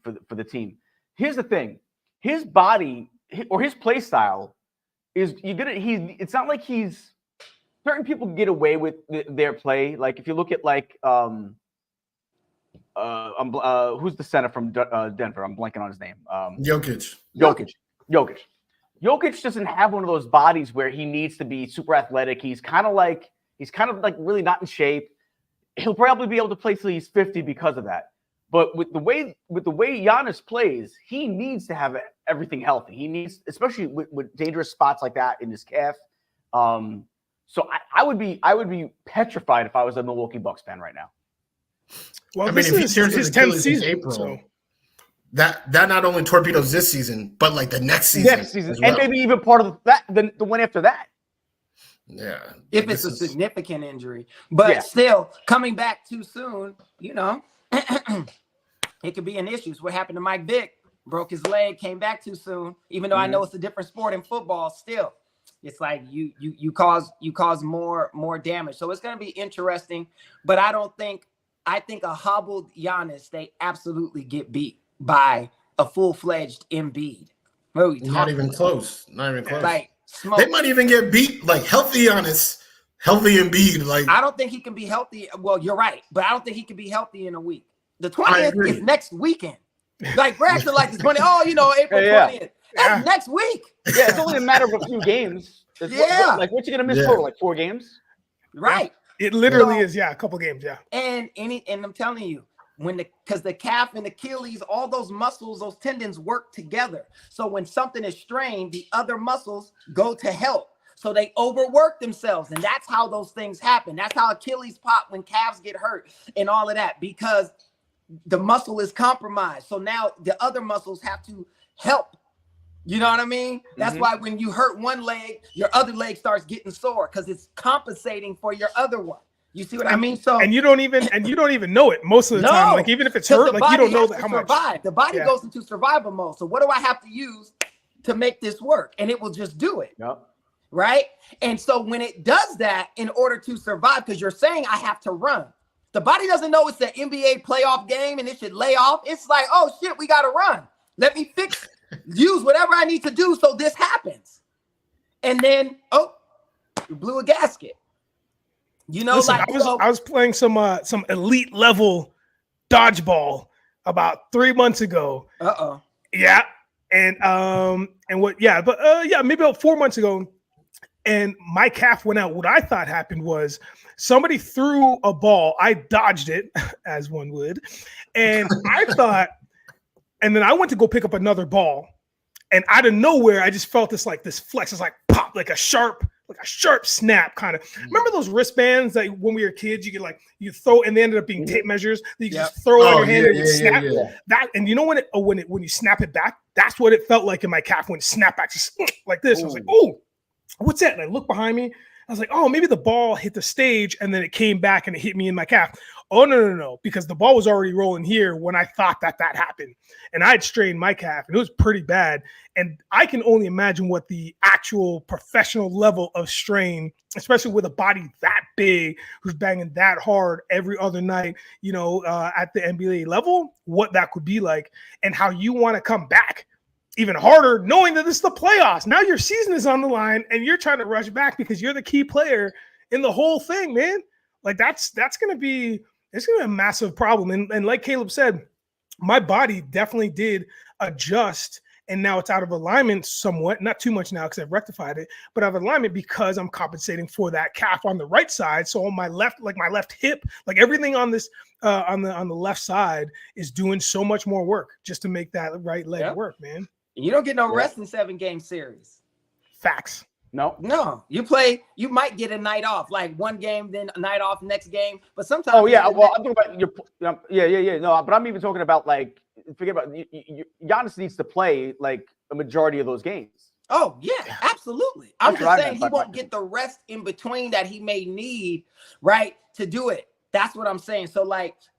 team. Here's the thing: his body or his play style is it's not like he's certain people get away with their play. Like if you look at who's the center from Denver? I'm blanking on his name. Jokic doesn't have one of those bodies where he needs to be super athletic. He's kind of like really not in shape. He'll probably be able to play till he's 50 because of that. But with the way Giannis plays, he needs to have everything healthy. He needs, especially with dangerous spots like that in his calf. So I would be petrified if I was a Milwaukee Bucks fan right now. Well, I mean, if he tears his 10th season, April, so. that not only torpedoes this season, but like the next season, well. And maybe even part of the one after that. Yeah, if it's a significant injury, but still coming back too soon, it could be an issue. It's what happened to Mike Vick. Broke his leg, came back too soon. Even though I know it's a different sport in football, still, it's like you cause more damage. So it's going to be interesting. But I don't think I think a hobbled Giannis, they absolutely get beat by a full-fledged Embiid. Not even close. Not even close. Like smoke. They might even get beat like healthy Giannis, healthy Embiid. Like I don't think he can be healthy. Well, you're right, but I don't think he can be healthy in a week. The 20th is next weekend. Like we're acting like it's 20. Oh, April 20th. That's next week. Yeah, it's only a matter of a few games. What's he gonna miss total? Like 4 games? Right. It literally is, a couple games, And I'm telling you, because the calf and Achilles, all those muscles, those tendons work together. So when something is strained, the other muscles go to help. So they overwork themselves, and that's how those things happen. That's how Achilles pop when calves get hurt and all of that, because the muscle is compromised. So now the other muscles have to help. You know what I mean? That's why when you hurt one leg, your other leg starts getting sore because it's compensating for your other one. You see what I mean? So and you don't even know it most of the time. Like even if it's hurt, like you don't know how much. The body goes into survival mode. So what do I have to use to make this work? And it will just do it. Yep. Right? And so when it does that, in order to survive, because you're saying I have to run. The body doesn't know it's an NBA playoff game and it should lay off. It's like, oh shit, we got to run. Let me use whatever I need to do so this happens. And then, you blew a gasket. Listen, I was playing some elite level dodgeball about 3 months ago. Yeah. And maybe about 4 months ago. And my calf went out. What I thought happened was somebody threw a ball. I dodged it, as one would. And I thought, and then I went to go pick up another ball. And out of nowhere, I just felt this flex. It's like pop, like a sharp snap kind of. Remember those wristbands that when we were kids, you throw, and they ended up being tape measures that you just throw on your hand and it would snap. That, and you know when you snap it back, that's what it felt like in my calf when it snapped back, just like this. I was like, oh, what's that? And I looked behind me. I was like, oh, maybe the ball hit the stage and then it came back and it hit me in my calf. Oh, no, because the ball was already rolling here when I thought that happened. And I had strained my calf and it was pretty bad. And I can only imagine what the actual professional level of strain, especially with a body that big, who's banging that hard every other night, at the NBA level, what that could be like and how you want to come back even harder, knowing that this is the playoffs. Now your season is on the line and you're trying to rush back because you're the key player in the whole thing, man. Like it's going to be a massive problem. And like Caleb said, my body definitely did adjust and now it's out of alignment somewhat, not too much now because I've rectified it, but out of alignment because I'm compensating for that calf on the right side. So on my left, like my left hip, like everything on this, on the left side is doing so much more work just to make that right leg work, man. You don't get no rest in 7-game series. Facts. No. You might get a night off, like one game, then a night off, next game. But sometimes. Oh yeah, well I'm talking about your. No, but I'm even talking about forget about Giannis needs to play like a majority of those games. Oh yeah, absolutely. I'm just saying he won't get the rest in between that he may need, right, to do it. That's what I'm saying. So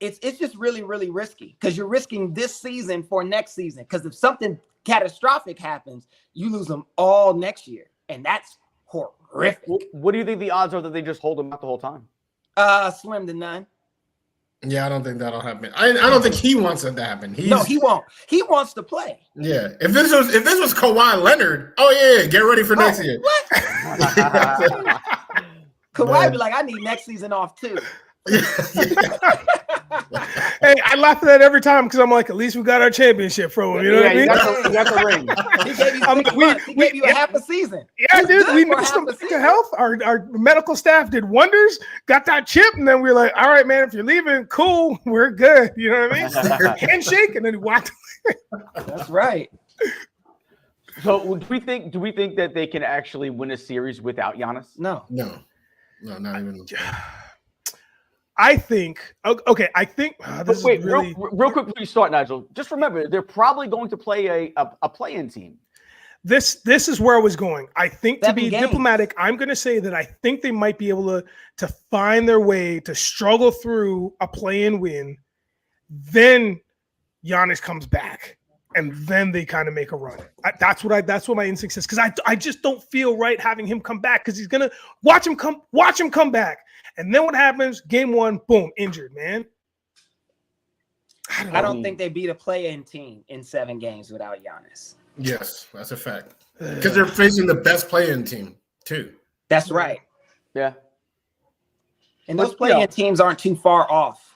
it's just really, really risky because you're risking this season for next season. Because if something catastrophic happens, you lose them all next year. And that's horrific. What do you think the odds are that they just hold him out the whole time? Slim to none. Yeah, I don't think that'll happen. I don't think he wants it to happen. No, he won't. He wants to play. Yeah. If this was Kawhi Leonard, get ready for next year. What? Kawhi be like, I need next season off too. Hey, I laugh at that every time because I'm like, at least we got our championship from him. You know what I mean? You got the ring. He gave you he gave you a half a season. Yeah, dude, we missed him to health. Our medical staff did wonders, got that chip, and then we were like, all right, man, if you're leaving, cool, we're good. You know what I mean? Handshake, and then he walked. That's right. So do we think that they can actually win a series without Giannis? No, not even. I think this wait, is really real quick before you start, Nigel. Just remember, they're probably going to play a play-in team. This is where I was going. I think to be diplomatic, I'm going to say that I think they might be able to find their way to struggle through a play-in win. Then Giannis comes back, and then they kind of make a run. That's what my instinct says, because I just don't feel right having him come back because he's gonna watch him come back. And then what happens? Game 1, boom, injured, man. I don't think they beat a play-in team in 7 games without Giannis. Yes, that's a fact. Because they're facing the best play-in team too. That's right. Yeah. And those play-in teams aren't too far off.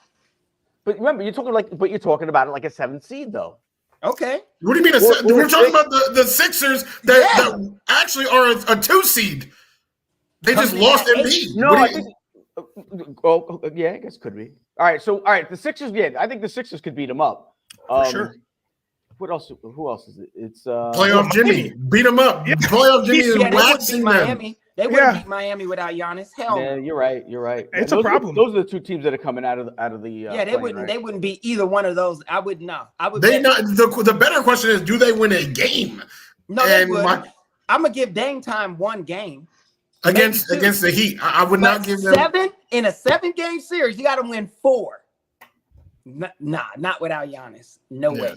But remember, you're talking about it like a 7th seed, though. Okay. What do you mean? We're talking about the Sixers that actually are a 2 seed. They just lost Embiid. No, I think. Yeah, I guess it could be. All right, the Sixers. Yeah, I think the Sixers could beat them up. For sure. What else? Who else is it? It's playoff Jimmy. Beat them up. Yeah. Playoff Jimmy is waxing them. They wouldn't beat Miami without Giannis. Hell, yeah, you're right. It's a problem. Those are the 2 teams that are coming out of the. Yeah, they wouldn't. Right? They wouldn't beat either one of those. I would not. I would. The better question is, do they win a game? No, they would. I'm gonna give Dame Time 1 game against the Heat. I would not give them 7 in a 7-game series. You got to win 4. Nah, not without Giannis. No way.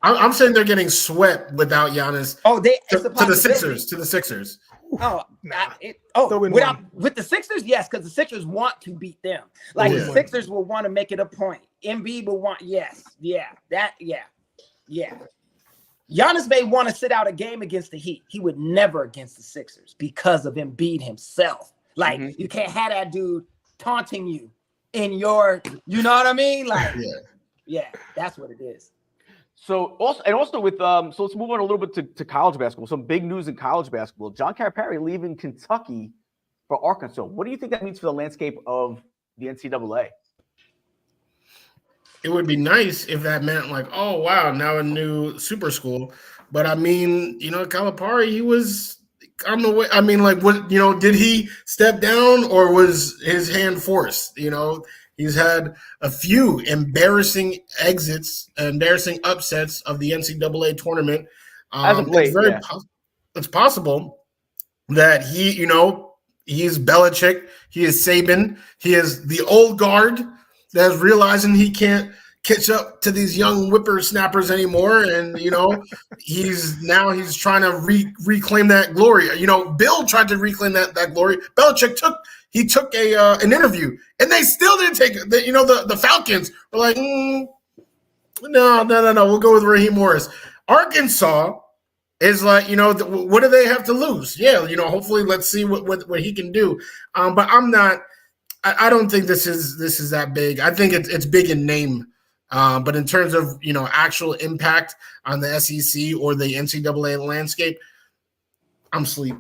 I'm saying they're getting swept without Giannis. Oh, to the Sixers. To the Sixers. Oh, with the Sixers, yes, because the Sixers want to beat them. The Sixers will want to make it a point. Embiid will want, Giannis may want to sit out a game against the Heat. He would never against the Sixers because of Embiid himself. You can't have that dude taunting you in your, you know what I mean? That's what it is. So also with so let's move on a little bit to college basketball. Some big news in college basketball. John Calipari leaving Kentucky for Arkansas. What do you think that means for the landscape of the NCAA? It would be nice if that meant oh wow, now a new super school. But I mean, Calipari, he was on the way. I mean, what did he step down or was his hand forced? He's had a few embarrassing upsets of the NCAA tournament. As of late, it's possible that he's Belichick, he is Saban, he is the old guard that's realizing he can't catch up to these young whippersnappers anymore, and he's trying to reclaim that glory. Bill tried to reclaim that glory. Belichick took an interview, and they still didn't take it. The Falcons were like, no, we'll go with Raheem Morris. Arkansas is what do they have to lose? Yeah, hopefully let's see what he can do. But I'm not. I don't think this is that big. I think it's big in name. But in terms of actual impact on the SEC or the NCAA landscape, I'm asleep.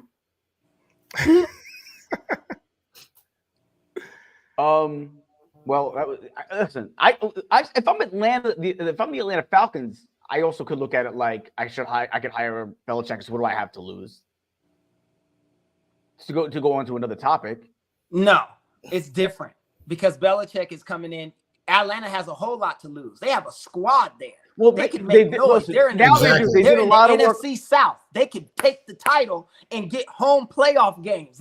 Well, listen. If I'm the Atlanta Falcons, I also could look at it like I could hire Belichick. So what do I have to lose? To go on to another topic. No, it's different because Belichick is coming in. Atlanta has a whole lot to lose. They have a squad there. Well, they can make noise. They're in the NFC South. They could take the title and get home playoff games.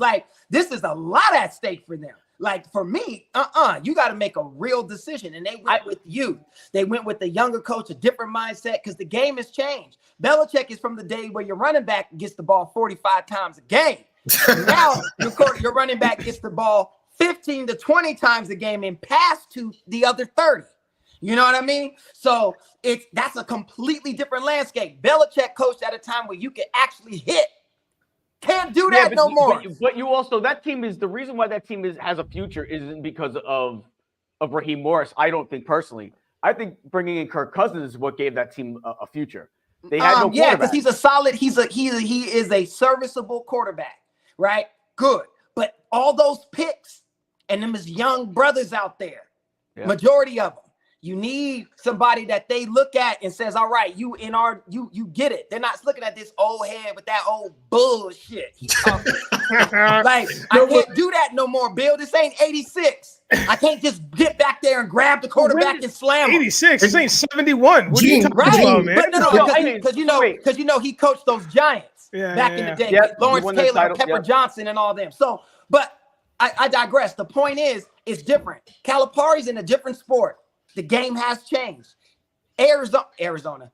This is a lot at stake for them. For me, you got to make a real decision. And they went with you. They went with the younger coach, a different mindset, because the game has changed. Belichick is from the day where your running back gets the ball 45 times a game. Now your running back gets the ball 15 to 20 times a game and pass to the other 30. You know what I mean? So that's a completely different landscape. Belichick coached at a time where you could actually hit. Can't do that no more. But you also, that team is the reason why that team has a future isn't because of Raheem Morris. I don't think personally. I think bringing in Kirk Cousins is what gave that team a future. They had no quarterback. Because he's a solid. He is a serviceable quarterback, right? Good. But all those picks and them is young brothers out there, majority of them. You need somebody that they look at and says, all right, you get it. They're not looking at this old head with that old bullshit. I can't do that no more, Bill. This ain't 86. I can't just get back there and grab the quarterback and slam him. 86. This ain't 71. What are you talking about, man? Because he coached those Giants back in the day. Lawrence Taylor, Pepper Johnson, and all them. So, but I digress. The point is, it's different. Calipari's in a different sport. The game has changed. Arizona.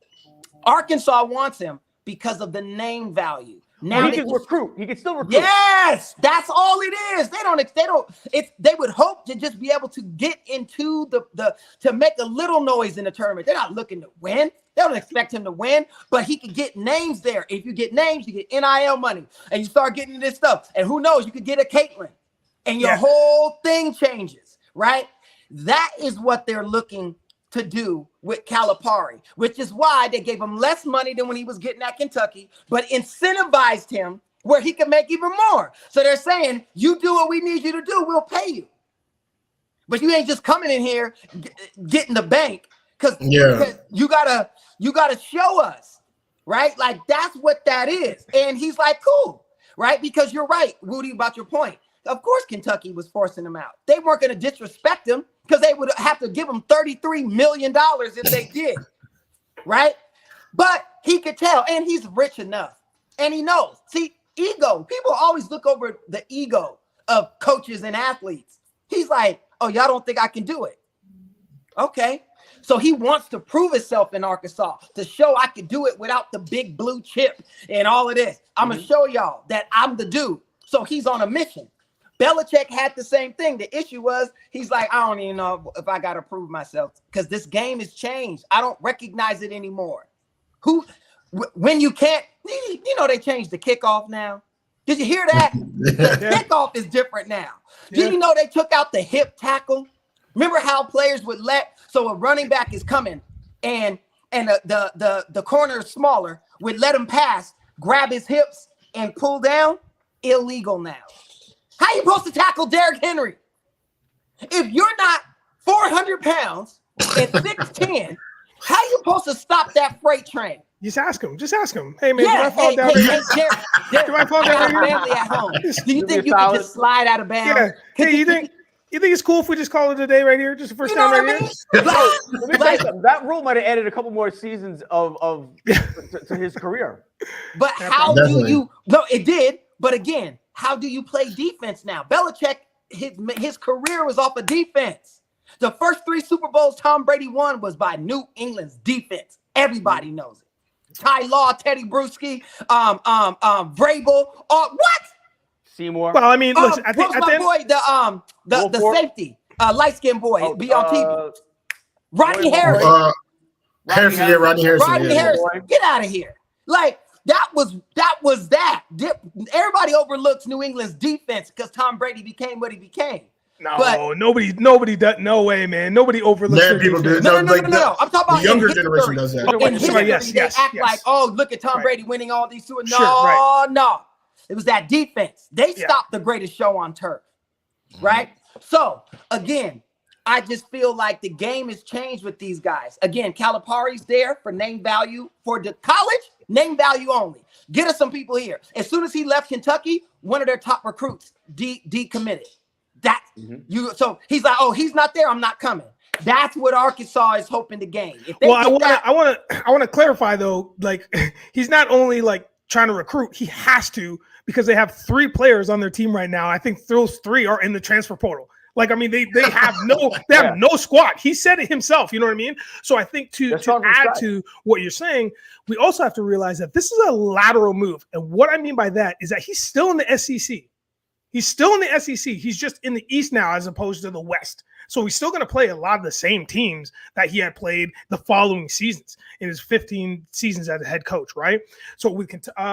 Arkansas wants him because of the name value. Now he can recruit. He can still recruit. Yes, that's all it is. They would hope to just be able to get into to make a little noise in the tournament. They're not looking to win. They don't expect him to win, but he can get names there. If you get names, you get NIL money, and you start getting this stuff. And who knows, you could get a Caitlyn, and your whole thing changes, right? That is what they're looking to do with Calipari, which is why they gave him less money than when he was getting at Kentucky, but incentivized him where he could make even more. So they're saying, you do what we need you to do, we'll pay you. But you ain't just coming in here getting the bank because you gotta show us, right? Like that's what that is. And he's like, cool, right? Because you're right, Woody, about your point. Of course, Kentucky was forcing him out. They weren't going to disrespect him because they would have to give him $33 million if they did, right? But he could tell, and he's rich enough, and he knows. See, ego. People always look over the ego of coaches and athletes. He's like, oh, y'all don't think I can do it? Okay. So he wants to prove himself in Arkansas to show I can do it without the big blue chip and all of this. I'm going to show y'all that I'm the dude. So he's on a mission. Belichick had the same thing. The issue was he's like, I don't even know if I got to prove myself because this game has changed. I don't recognize it anymore. When you can't, they changed the kickoff now. Did you hear that? The kickoff is different now. Did you know they took out the hip tackle? Remember how players would so a running back is coming and the corner is smaller, would let him pass, grab his hips and pull down? Illegal now. How you supposed to tackle Derrick Henry? If you're not 400 pounds and 6'10", how you supposed to stop that freight train? Just ask him. Hey, man, can I fall down here? Can I fall down here? Family at home. Do you think you can just slide out of bounds? Yeah. Hey, you think it's cool if we just call it a day right here? Just the first time right here? Let me tell you something. That rule might have added a couple more seasons to his career. But how do you? No, it did. But again, how do you play defense now? Belichick, his career was off of defense. The first 3 Super Bowls Tom Brady won was by New England's defense. Everybody knows it. Ty Law, Teddy Bruschi, Vrabel, what? Seymour. Well, I mean, listen, I think my boy, the safety, light-skinned boy, be on TV. Rodney Harrison. Rodney Harrison. Rodney Harrison. Get out of here. Like, that was that. Everybody overlooks New England's defense because Tom Brady became what he became. No, nobody does. No way, man. Nobody overlooks. People do. No. I'm talking about the younger generation does that. In history, they act like, oh, look at Tom Brady winning all these two. No. It was that defense. They stopped the greatest show on turf, right? So again, I just feel like the game has changed with these guys. Again, Calipari's there for name value. For the college, name value only. Get us some people here. As soon as he left Kentucky, one of their top recruits decommitted. So he's like, oh, he's not there, I'm not coming. That's what Arkansas is hoping to gain. I want to clarify though, like he's not only like trying to recruit, he has to because they have 3 players on their team right now. I think those 3 are in the transfer portal. Like, I mean, they have no squad. He said it himself. You know what I mean? So I think to add to what you're saying, we also have to realize that this is a lateral move. And what I mean by that is that he's still in the SEC. He's still in the SEC. He's just in the East now as opposed to the West. So he's still going to play a lot of the same teams that he had played the following seasons in his 15 seasons as a head coach, right? So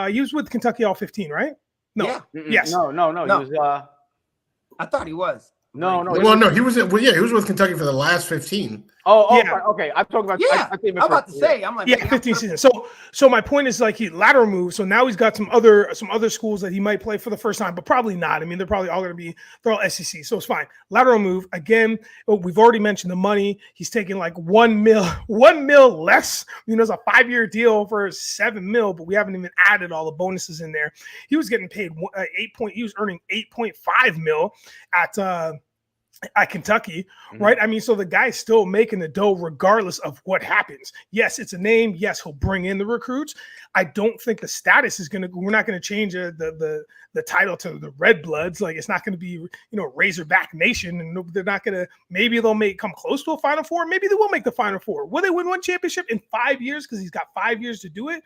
he was with Kentucky all 15, right? No. Yeah. Yes. No. He was. I thought he was. No. Well, no, he was. He was with Kentucky for the last 15. Oh, yeah. Okay. I'm talking about. Yeah, I'm about to say. I'm like, 15 seasons. So my point is like he lateral move. So now he's got some other schools that he might play for the first time, but probably not. I mean, they're probably all going to be all SEC. So it's fine. Lateral move again. We've already mentioned the money. He's taking like $1 mil less. You know, it's a 5-year deal for $7 million, but we haven't even added all the bonuses in there. He was getting paid he was earning $8.5 million at Kentucky, right? I mean, so the guy's still making the dough regardless of what happens. Yes, it's a name. Yes, he'll bring in the recruits. I don't think the status is we're not going to change the title to the Red Bloods. Like, it's not going to be, Razorback Nation, and they're not going to, maybe they'll come close to a Final Four. Maybe they will make the Final Four. Will they win one championship in 5 years? Because he's got 5 years to do it.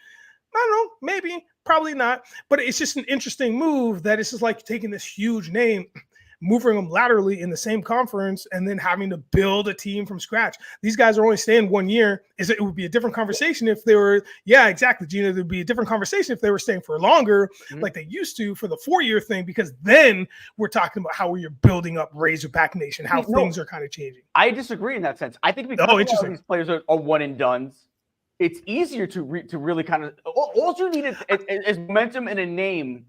I don't know, maybe, Probably not, but it's just an interesting move that it's just like taking this huge name, moving them laterally in the same conference, and then having to build a team from scratch. These guys are only staying 1 year. It would be a different conversation if they were, yeah, exactly, Gina. There'd be a different conversation if they were staying for longer, like they used to for the 4-year thing, because then we're talking about how you're building up Razorback Nation, how things are kind of changing. I disagree in that sense. I think because a lot of these players are one and dones, it's easier to really kind of all you need is momentum and a name.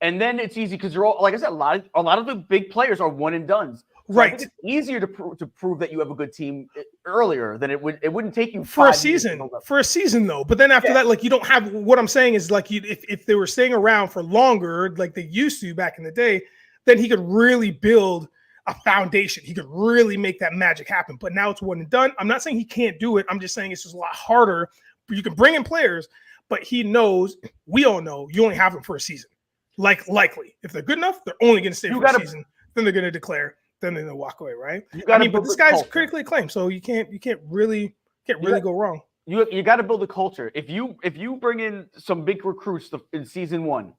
And then it's easy because you're all, like I said, a lot of the big players are one and dones. So right. I think it's easier to prove that you have a good team earlier than it wouldn't take you for a season. For a season though, but then after that, like you don't have. What I'm saying is like if they were staying around for longer, like they used to back in the day, then he could really build a foundation. He could really make that magic happen. But now it's one and done. I'm not saying he can't do it. I'm just saying it's just a lot harder. You can bring in players, but he knows. We all know you only have them for a season. Likely, if they're good enough, they're only going to stay for a season. Then they're going to declare. Then they're going to walk away, right? But this guy's critically acclaimed, so you can't really go wrong. You got to build a culture. If you bring in some big recruits in season 1,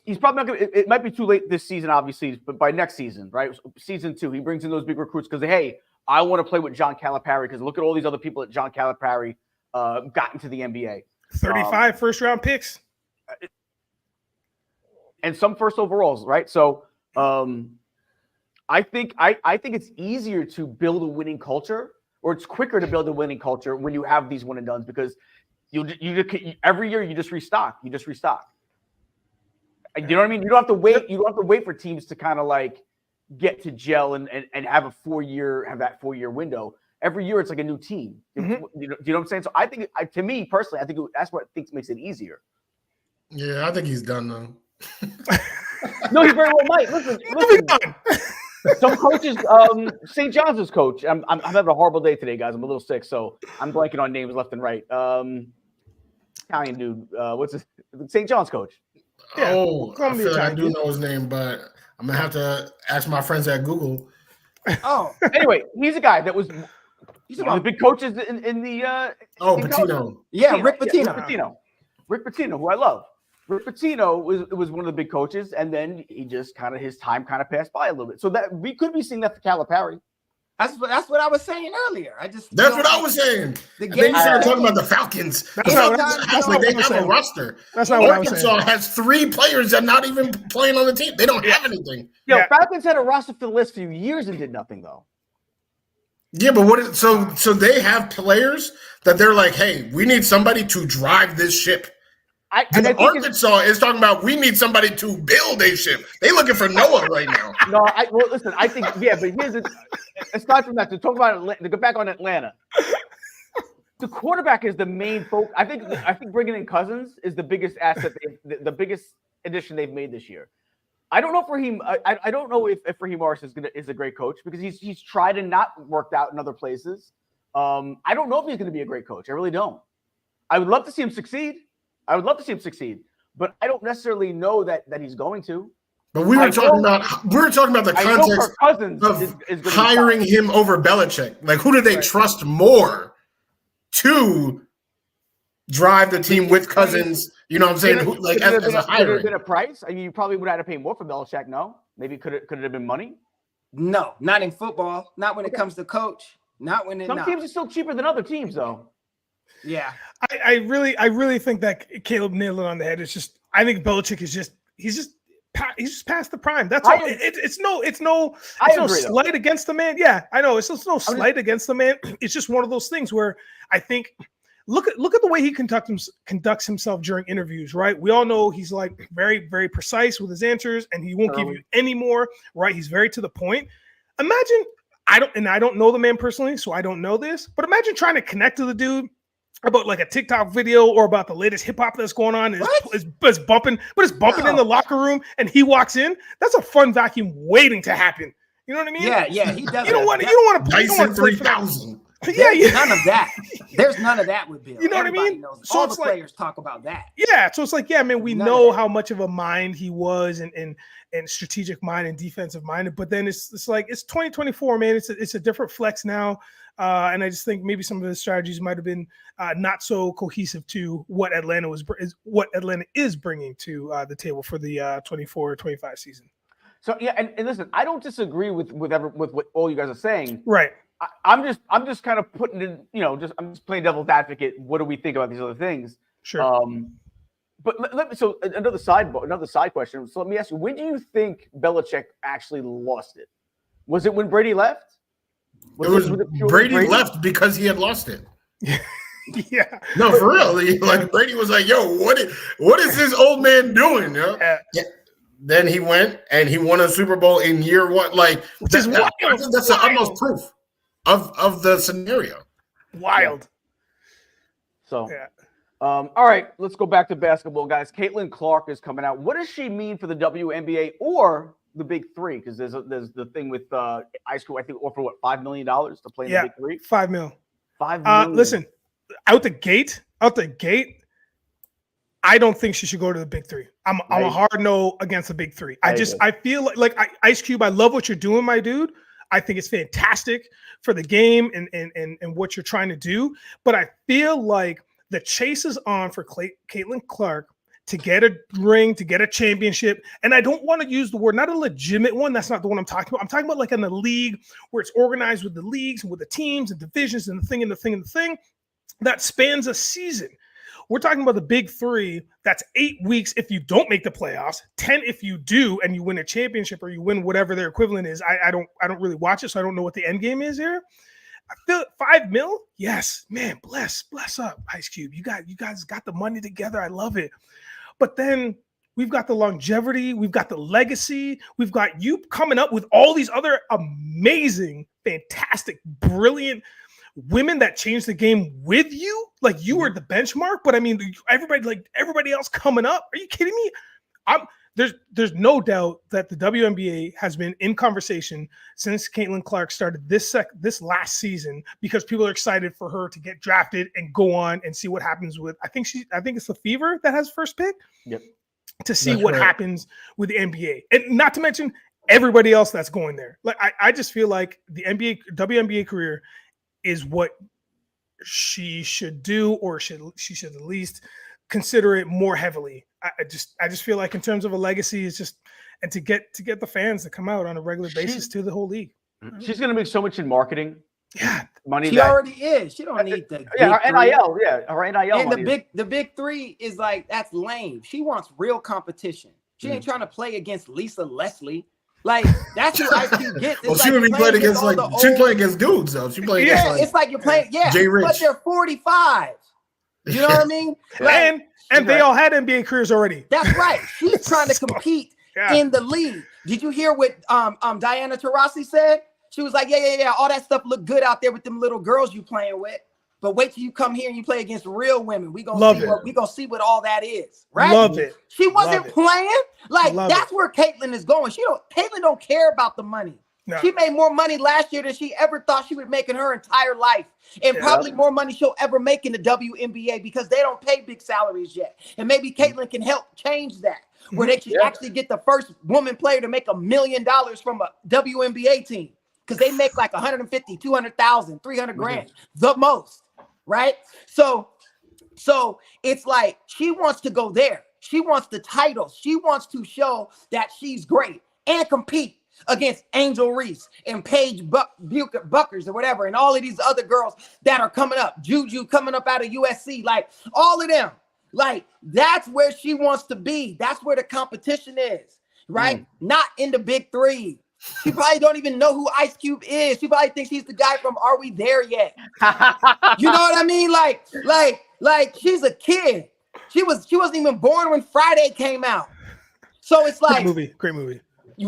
he's probably not going to. It might be too late this season, obviously, but by next season, right? Season 2, he brings in those big recruits because hey, I want to play with John Calipari because look at all these other people that John Calipari got into the NBA. 35 first-round picks. And some first overalls, right? So I think it's easier to build a winning culture, or it's quicker to build a winning culture when you have these one and dones because you every year you just restock. You know what I mean? You don't have to wait. You don't have to wait for teams to kind of like get to gel and have a 4-year window. Every year it's like a new team. Mm-hmm. You know what I'm saying? So I think, to me personally, I think that's what makes it easier. Yeah, I think he's done though. No, he very well might. Listen. Some coaches, St. John's is coach. I'm having a horrible day today, guys. I'm a little sick, so I'm blanking on names left and right. Italian dude. What's his St. John's coach? Yeah. Oh, I feel like I do know his name, but I'm gonna have to ask my friends at Google. Oh, anyway, he's a guy that was one of the big coaches in the. Pitino. Yeah, Rick Pitino. Yeah, Rick Pitino, who I love. Rick Pitino was one of the big coaches, and then he just his time passed by a little bit. So that we could be seeing that for Calipari. That's what I was saying earlier. That's what I was saying. Then you started talking about the Falcons. That's not what I was saying. A roster. That's not what I was saying. Arkansas has 3 players that are not even playing on the team. They don't have anything. Falcons had a roster for the last few years and did nothing though. Yeah, but so they have players that they're like, hey, we need somebody to drive this ship. Arkansas is talking about we need somebody to build a ship. They looking for Noah right now. No, listen. I think but here's aside from that, to talk about Atlanta, to go back on Atlanta, the quarterback is the main focus. I think bringing in Cousins is the biggest asset, the biggest addition they've made this year. I don't know if Raheem. I don't know if Raheem Morris is a great coach because he's tried and not worked out in other places. I don't know if he's going to be a great coach. I really don't. I would love to see him succeed. But I don't necessarily know that he's going to. But we were talking about the context of hiring him over Belichick. Like, who do they trust more to drive the team with Cousins? You know what I'm saying? As a hiring. Could it have been a price? I mean, you probably would have had to pay more for Belichick. No, maybe could it have been money? No, not in football. Not when it comes to coach. Not when some teams are still cheaper than other teams, though. Yeah, I really think that Caleb nailed it on the head. It's just I think Belichick is he's just past the prime. That's all. It's no slight against the man. Yeah, I know it's no slight against the man. It's just one of those things where I think look at the way he conducts himself during interviews. Right, we all know he's like very very precise with his answers, and he won't give you any more. Right, he's very to the point. Imagine I don't know the man personally, so I don't know this, but imagine trying to connect to the dude about like a TikTok video or about the latest hip hop that's going on. It's bumping in the locker room and he walks in. That's a fun vacuum waiting to happen. You know what I mean? Yeah, he does. You don't want to play 3,000. Yeah. None of that. There's none of that with Bill. You know what I Everybody mean? knows. So All it's the like- players talk about that. Yeah, so it's like, yeah, man, we None of know that. how much of a mind he was and strategic mind and defensive minded, but then it's like it's 2024, man. It's a different flex now. And I just think maybe some of his strategies might have been not so cohesive to what Atlanta is bringing to the table for the 24-25 season. So yeah, and listen, I don't disagree with what all you guys are saying. Right. I'm just kind of putting in, I'm just playing devil's advocate. What do we think about these other things? Sure. But let me. So another side question. So let me ask you: when do you think Belichick actually lost it? Was it when Brady left? Was purely Brady left because he had lost it. Yeah. No, for real. Like Brady was like, "Yo, what is this old man doing?" Yo? Yeah. Then he went and he won a Super Bowl in year one. Like, Which is wild. I think that's the utmost proof of the scenario. Wild. So, Yeah. all right, let's go back to basketball, guys. Caitlin Clark is coming out. What does she mean for the WNBA or the Big Three? Because there's the thing with Ice Cube, I think, offer what, $5 million to play in the Big Three. $5 million. $5 million. Listen, out the gate, I don't think she should go to the Big Three. I'm a hard no against the Big Three. I feel like Ice Cube, I love what you're doing, my dude. I think it's fantastic for the game and what you're trying to do. But I feel like the chase is on for Caitlin Clark to get a ring, to get a championship. And I don't want to use the word, not a legitimate one. That's not the one I'm talking about. I'm talking about like in the league where it's organized with the leagues and with the teams and divisions and the thing that spans a season. We're talking about the Big Three. That's 8 weeks if you don't make the playoffs, 10 if you do and you win a championship or you win whatever their equivalent is. I don't really watch it, so I don't know what the end game is here. I feel $5 million. Yes, man, bless up, Ice Cube. You guys got the money together. I love it. But then we've got the longevity, we've got the legacy, we've got you coming up with all these other amazing, fantastic, brilliant women that changed the game with you. Like you were the benchmark, but I mean, everybody else coming up. Are you kidding me? There's no doubt that the WNBA has been in conversation since Caitlin Clark started this last season because people are excited for her to get drafted and go on and see what happens with. I think it's the Fever that has first pick. Yep. To see what happens with the NBA, and not to mention everybody else that's going there. Like I just feel like the WNBA career is what she should do, or she should at least consider it more heavily. I just feel like in terms of a legacy, it's just, and to get the fans to come out on a regular basis to the whole league. She's gonna make so much in marketing. Yeah, money. She already is. She don't need the her Big NIL. Three. Yeah, her NIL. And money the big three is like, that's lame. She wants real competition. She ain't trying to play against Lisa Leslie. Like that's who Ice Cube gets. Well, she would be playing against she playing against dudes though. She playing against it's like you're playing, Jay Rich. but they're 45. You know what I mean? Like, and they all had NBA careers already. that's right. She's trying to compete in the league. Did you hear what Diana Taurasi said? She was like, yeah. All that stuff look good out there with them little girls you playing with. But wait till you come here and you play against real women. We gonna see what all that is. Right? Love it. She wasn't playing. Like that's where Caitlin is going. Caitlin don't care about the money. No. She made more money last year than she ever thought she would make in her entire life. And probably more money she'll ever make in the WNBA because they don't pay big salaries yet. And maybe Caitlin can help change that, where they can actually get the first woman player to make $1 million from a WNBA team. Because they make like 150, 200,000, 300 grand, the most, right? So it's like she wants to go there. She wants the titles. She wants to show that she's great and compete against Angel Reese and Paige Buckers or whatever, and all of these other girls that are coming up. Juju coming up out of USC, like all of them. Like that's where she wants to be. That's where the competition is, right? Not in the Big Three. She probably don't even know who Ice Cube is. She probably thinks he's the guy from Are We There Yet? You know what I mean? Like she's a kid. She wasn't even born when Friday came out. So it's like great movie.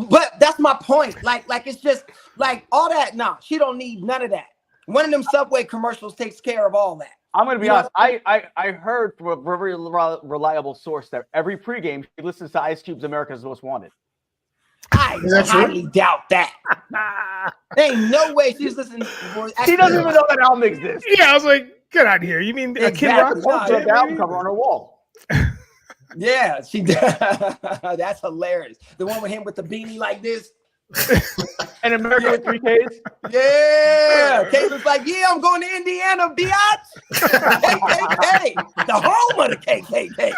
But that's my point. Like it's just like all that. No, she don't need none of that. One of them Subway commercials takes care of all that. I'm gonna be honest. I heard from a very reliable source that every pregame she listens to Ice Cube's "America's Most Wanted." I highly doubt that. Ain't no way she's listening. She doesn't even know that album exists. Yeah, I was like, Get out of here. You mean Exactly. Kid Rock? No, Drug album cover on her wall. Yeah, she that's hilarious. The one with him with the beanie like this. And America with 3Ks. Yeah. Caitlin's like, yeah, I'm going to Indiana, biatch. KKK. The home of the KKK.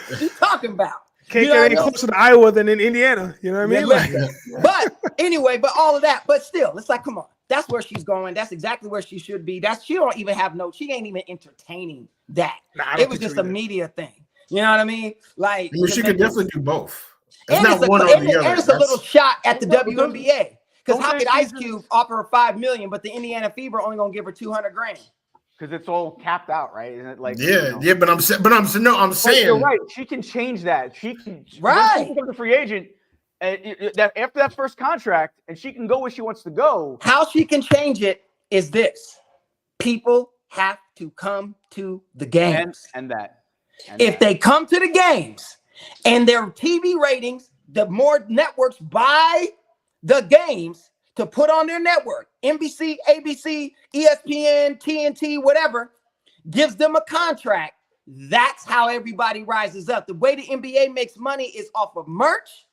What you talking about? KKK ain't closer to Iowa than in Indiana. You know what I mean? Yeah, but anyway, but all of that, but still, it's like, come on. That's where she's going. That's exactly where she should be. She don't even have she ain't even entertaining that. It was just a media thing. You know what I mean? Like, she could definitely do both. It's and not one or the other. And it's a little shot at the WNBA. Because how could Ice Cube offer her $5 million, but the Indiana Fever only gonna give her $200,000? Because it's all capped out, right? Isn't it like yeah, but I'm saying you're right. She can change that. She can right. She becomes a free agent, and that after that first contract, and she can go where she wants to go. How she can change it is this: people have to come to the games, and if they come to the games, and their TV ratings, the more networks buy the games to put on their network, NBC, ABC, ESPN, TNT, whatever, gives them a contract. That's how everybody rises up. The way the NBA makes money is off of merch,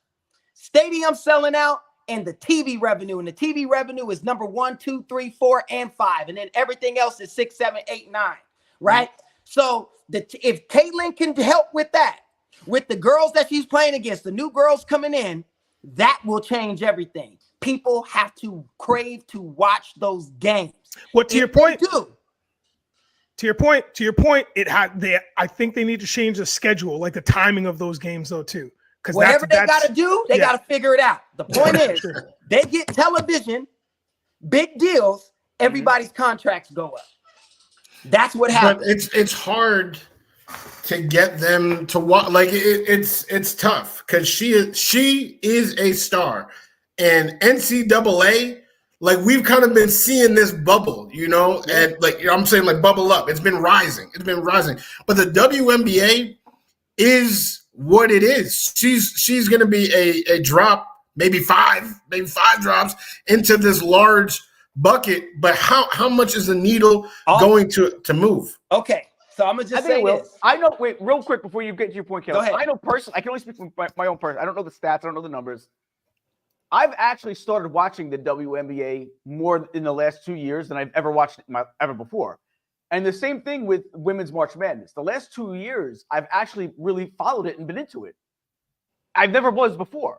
stadium selling out, and the TV revenue. And the TV revenue is number 1, 2, 3, 4, and 5. And then everything else is 6, 7, 8, 9. Right? So if Caitlin can help with that, with the girls that she's playing against, the new girls coming in, that will change everything. People have to crave to watch those games. What to your point? To your point, I think they need to change the schedule, like the timing of those games, though, too. Because whatever they got to do, they got to figure it out. The point is, they get television, big deals, everybody's contracts go up. That's what happens. But it's hard to get them to watch. Like it's tough because she is a star, and NCAA. Like we've kind of been seeing this bubble, and like I'm saying, like bubble up. It's been rising. But the WNBA is what it is. She's going to be a drop, maybe five drops into this large bucket. But how much is the needle going to move? Okay, so I'm gonna just say this. I know. Wait, real quick before you get to your point, Kelly. Go ahead. I know personally. I can only speak from my own person. I don't know the stats. I don't know the numbers. I've actually started watching the WNBA more in the last 2 years than I've ever watched ever before. And the same thing with Women's March Madness. The last 2 years, I've actually really followed it and been into it. I've never was before.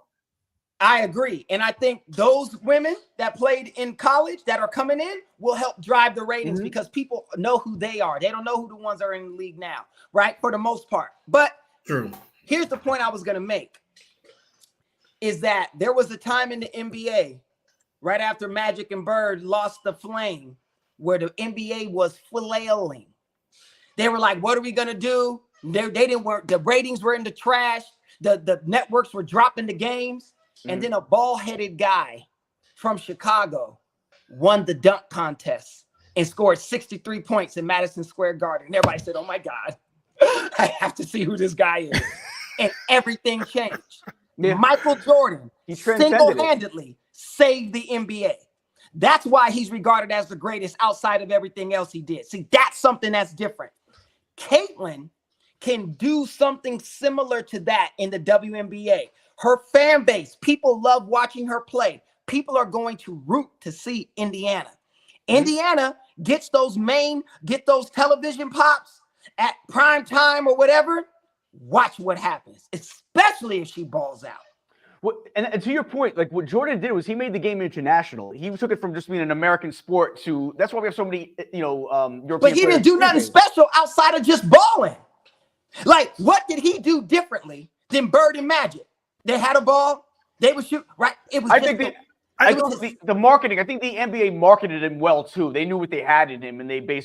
I agree. And I think those women that played in college that are coming in will help drive the ratings because people know who they are. They don't know who the ones are in the league now, right? For the most part. But here's the point I was going to make. Is that there was a time in the NBA right after Magic and Bird lost the flame where the NBA was flailing. They were like, what are we going to do? They didn't work. The ratings were in the trash. The networks were dropping the games. And then a bald-headed guy from Chicago won the dunk contest and scored 63 points in Madison Square Garden. And everybody said, oh my God, I have to see who this guy is. And everything changed. Yeah. Michael Jordan single-handedly saved the NBA. That's why he's regarded as the greatest outside of everything else he did. See, that's something that's different. Caitlin can do something similar to that in the WNBA. Her fan base, people love watching her play. People are going to root to see Indiana. Indiana gets those television pops at prime time or whatever. Watch what happens, especially if she balls out. Well, and to your point, like what Jordan did was he made the game international. He took it from just being an American sport to that's why we have so many, European. But he didn't do nothing special outside of just balling. Like, what did he do differently than Bird and Magic? They had a ball, they would shoot. Right? It was. The marketing. I think the NBA marketed him well too. They knew what they had in him, and they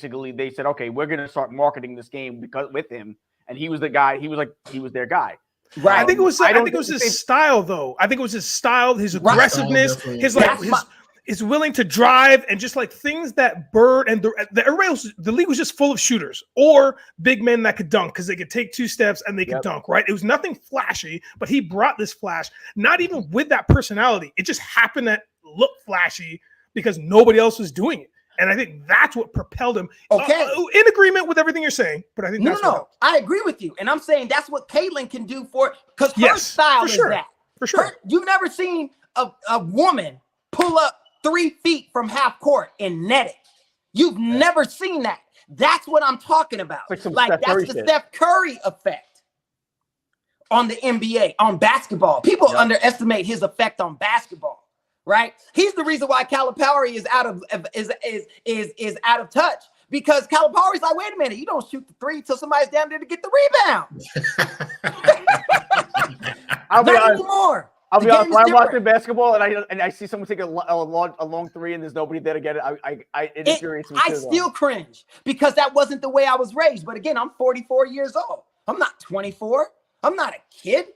said, okay, we're going to start marketing this game with him. And he was the guy. He was their guy. Right. I think it was his style, though. I think it was his style, his aggressiveness, his willing to drive, and just like things that Bird and everybody else. The league was just full of shooters or big men that could dunk because they could take 2 steps and they could dunk. Right. It was nothing flashy, but he brought this flash. Not even with that personality. It just happened to look flashy because nobody else was doing it. And I think that's what propelled him. Okay. In agreement with everything you're saying, but I think that's what helped. I agree with you. And I'm saying that's what Caitlyn can do because her Yes, style for is sure. that. For sure. You've never seen a woman pull up 3 feet from half court and net it. You've never seen that. That's what I'm talking about. Like that's the Steph Curry effect on the NBA, on basketball. People underestimate his effect on basketball, right? He's the reason why Calipari is out of touch, because Calipari's like, wait a minute, you don't shoot the three till somebody's down there to get the rebound. I'll be honest. Anymore. I'll be honest. When I'm watching basketball and I see someone take a long three and there's nobody there to get it, it infuriates me. I still cringe because that wasn't the way I was raised. But again, I'm 44 years old. I'm not 24. I'm not a kid,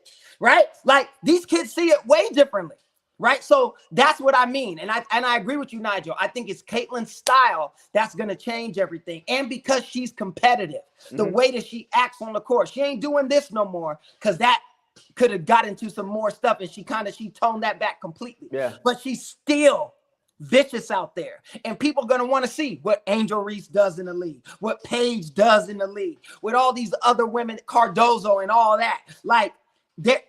right? Like these kids see it way differently, right? So that's what I mean. And I agree with you, Nigel. I think it's Caitlyn's style that's going to change everything. And because she's competitive, the way that she acts on the court, she ain't doing this no more because that could have got into some more stuff and she toned that back completely. Yeah. But she's still vicious out there. And people are going to want to see what Angel Reese does in the league, what Paige does in the league, with all these other women, Cardozo and all that. Like,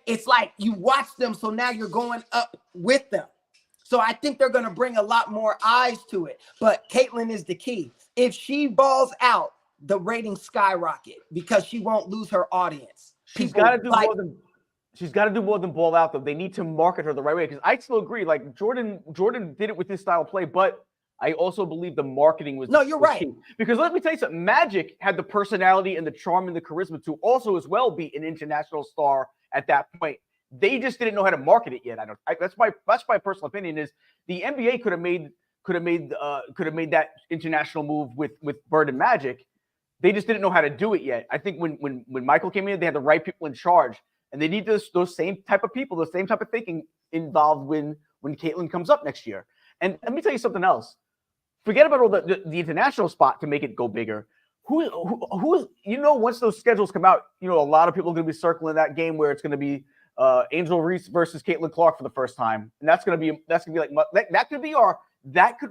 it's like you watch them, so now you're going up with them. So I think they're going to bring a lot more eyes to it. But Caitlyn is the key. If she balls out, the ratings skyrocket because she won't lose her audience. She's got to do more than... She's got to do more than ball out, though. They need to market her the right way, because I still agree. Like Jordan did it with his style of play, but I also believe the marketing was you're right. Key. Because let me tell you something. Magic had the personality and the charm and the charisma to also as well be an international star at that point. They just didn't know how to market it yet. That's my personal opinion. Is the NBA could have made that international move with Bird and Magic. They just didn't know how to do it yet. I think when Michael came in, they had the right people in charge. And they need those same type of people, the same type of thinking involved when Caitlyn comes up next year. And let me tell you something else. Forget about all the international spot to make it go bigger. Who's once those schedules come out, a lot of people are going to be circling that game where it's going to be Angel Reese versus Caitlin Clark for the first time, and that could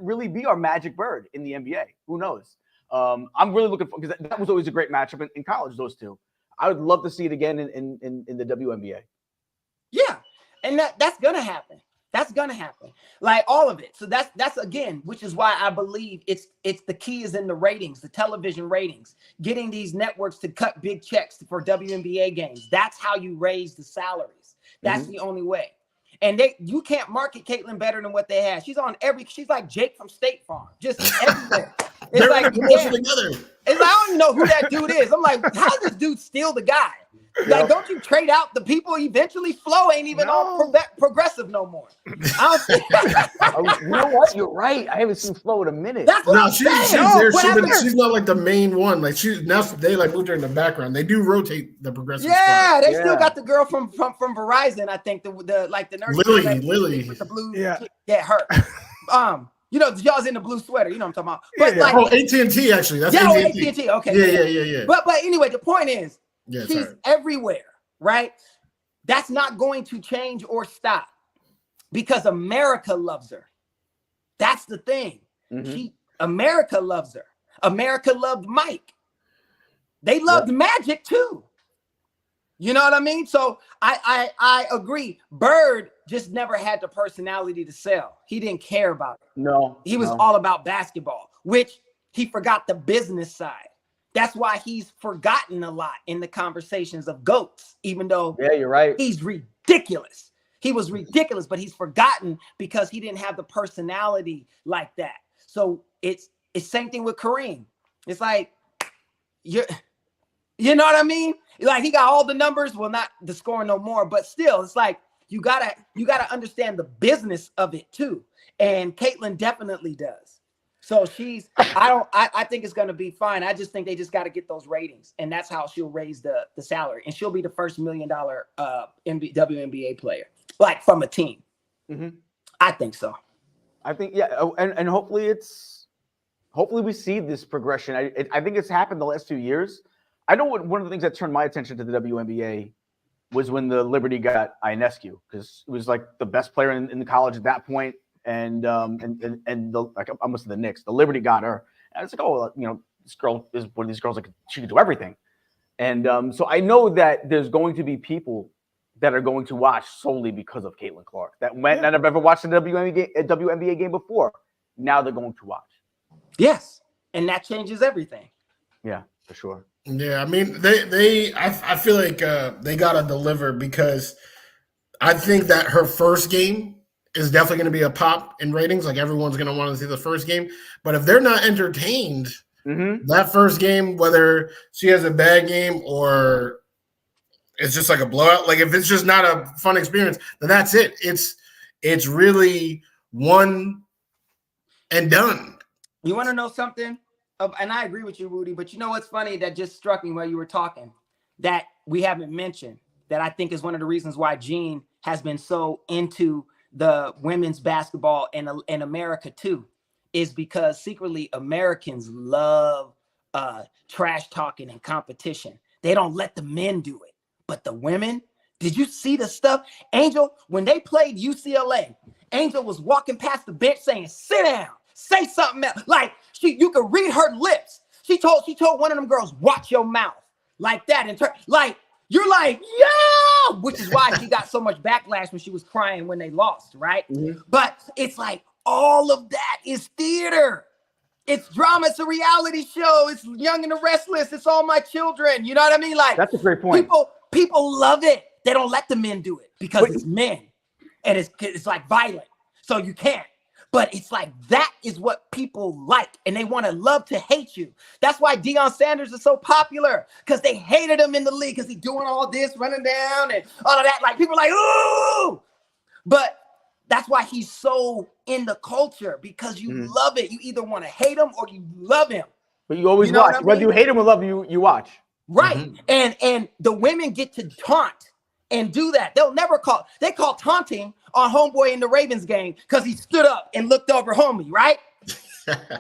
really be our Magic Bird in the NBA. Who knows? I'm really looking for, because that was always a great matchup in college. Those two. I would love to see it again in the WNBA. Yeah, and that's gonna happen. That's gonna happen. Like all of it. So that's again, which is why I believe it's the key is in the ratings, the television ratings, getting these networks to cut big checks for WNBA games. That's how you raise the salaries. That's the only way. And you can't market Caitlyn better than what they have. She's like Jake from State Farm, just everywhere. It's like, it's like, I don't even know who that dude is. I'm like, how does this dude steal the guy? Like, don't you trade out the people? Eventually, Flo ain't even all progressive no more. You know what? You're right. I haven't seen Flo in a minute. That's what I'm saying. She's not like the main one. Like they like moved her in the background. They do rotate the progressive. Yeah, they still got the girl from Verizon. I think the nurse Lily with the blue. Yeah, her. Y'all's in the blue sweater. You know what I'm talking about. But AT&T actually. That's AT&T. Okay. Yeah. But anyway, the point is, she's everywhere, right? That's not going to change or stop because America loves her. That's the thing. America loves her. America loved Mike. They loved Magic too. You know what I mean? So I agree. Bird just never had the personality to sell. He didn't care about it. No. He was all about basketball, which he forgot the business side. That's why he's forgotten a lot in the conversations of GOATs, even though you're right. He's ridiculous. He was ridiculous, but he's forgotten because he didn't have the personality like that. So it's same thing with Kareem. It's like, you know what I mean? Like he got all the numbers, well, not the scoring no more, but still, it's like you gotta understand the business of it too. And Caitlyn definitely does. So I think it's gonna be fine. I just think they just got to get those ratings, and that's how she'll raise the salary, and she'll be the first $1 million WNBA player, like from a team. I think so. I think and hopefully we see this progression. I think it's happened the last 2 years. I know one of the things that turned my attention to the WNBA was when the Liberty got Ionescu, because it was like the best player in the college at that point. and the, like almost the Knicks, the Liberty got her. And it's like, oh, you know, this girl is one of these girls, like she can do everything. And so I know that there's going to be people that are going to watch solely because of Caitlin Clark that have ever watched a WNBA game before. Now they're going to watch. Yes, and that changes everything. Yeah, for sure. Yeah, I mean, I feel like they gotta deliver, because I think that her first game is definitely going to be a pop in ratings. Like, everyone's going to want to see the first game. But if they're not entertained, that first game, whether she has a bad game or it's just like a blowout, like if it's just not a fun experience, then that's it. It's really one and done. You want to know something? And I agree with you, Rudy, but you know what's funny that just struck me while you were talking that we haven't mentioned, that I think is one of the reasons why Gene has been so into the women's basketball in America too, is because secretly Americans love trash talking and competition. They don't let the men do it, but the women, did you see the stuff? Angel, when they played UCLA, Angel was walking past the bench saying, "Sit down, say something else." Like, you could read her lips. She told one of them girls, "Watch your mouth," like that. And like, you're like, "Yo," which is why she got so much backlash when she was crying when they lost, right? But it's like, all of that is theater. It's drama. It's a reality show. It's Young and the Restless. It's All My Children. You know what I mean? Like, that's a great point. People love it. They don't let the men do it because it's men, and it's like violent, so you can't. But it's like, that is what people like, and they want to love to hate you. That's why Deion Sanders is so popular, because they hated him in the league because he's doing all this, running down and all of that. Like, people are like, ooh. But that's why he's so in the culture, because you love it. You either want to hate him or you love him. But you always watch. Whether you hate him or love him, you watch. Right. And the women get to taunt and do that. They call taunting on homeboy in the Ravens game because he stood up and looked over homie, right?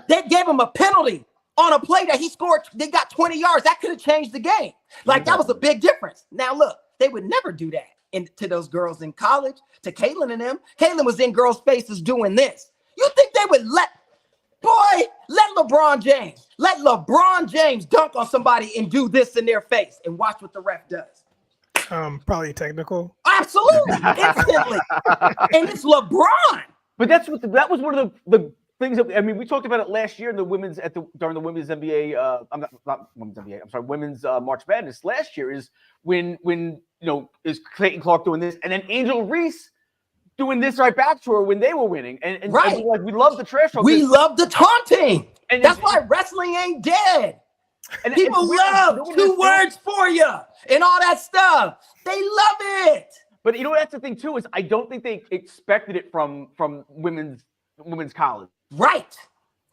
They gave him a penalty on a play that he scored. They got 20 yards. That could have changed the game. Like, that was a big difference. Now, look, they would never do that to those girls in college, to Caitlin and them. Caitlin was in girls' faces doing this. You think they would let LeBron James dunk on somebody and do this in their face and watch what the ref does? Probably technical. Absolutely, instantly. And it's LeBron. But that was one of the things that, I mean, we talked about it last year in during the women's NBA. Not women's NBA. I'm sorry, women's March Madness last year, is when you know, is Clayton Clark doing this, and then Angel Reese doing this right back to her when they were winning, and right. Like, we love the trash talk. We love the taunting, and that's why wrestling ain't dead. And people love 2 words for you and all that stuff. They love it. But you know, that's the thing too, is I don't think they expected it from women's college. Right.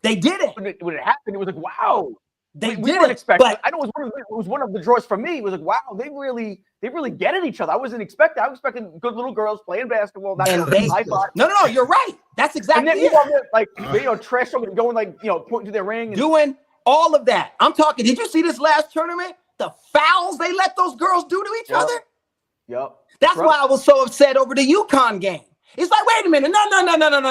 They did it. When it happened, it was like, wow. We didn't expect it. I know it was one of the draws for me. It was like, wow, they really get at each other. I wasn't expecting. I was expecting good little girls playing basketball. No, you're right. That's exactly it. And then like, you know, trash talking, going, like, you know, pointing to their ring, and doing all of that. I'm talking. Did you see this last tournament? The fouls they let those girls do to each other. Yep. That's why I was so upset over the UConn game. It's like, wait a minute, no.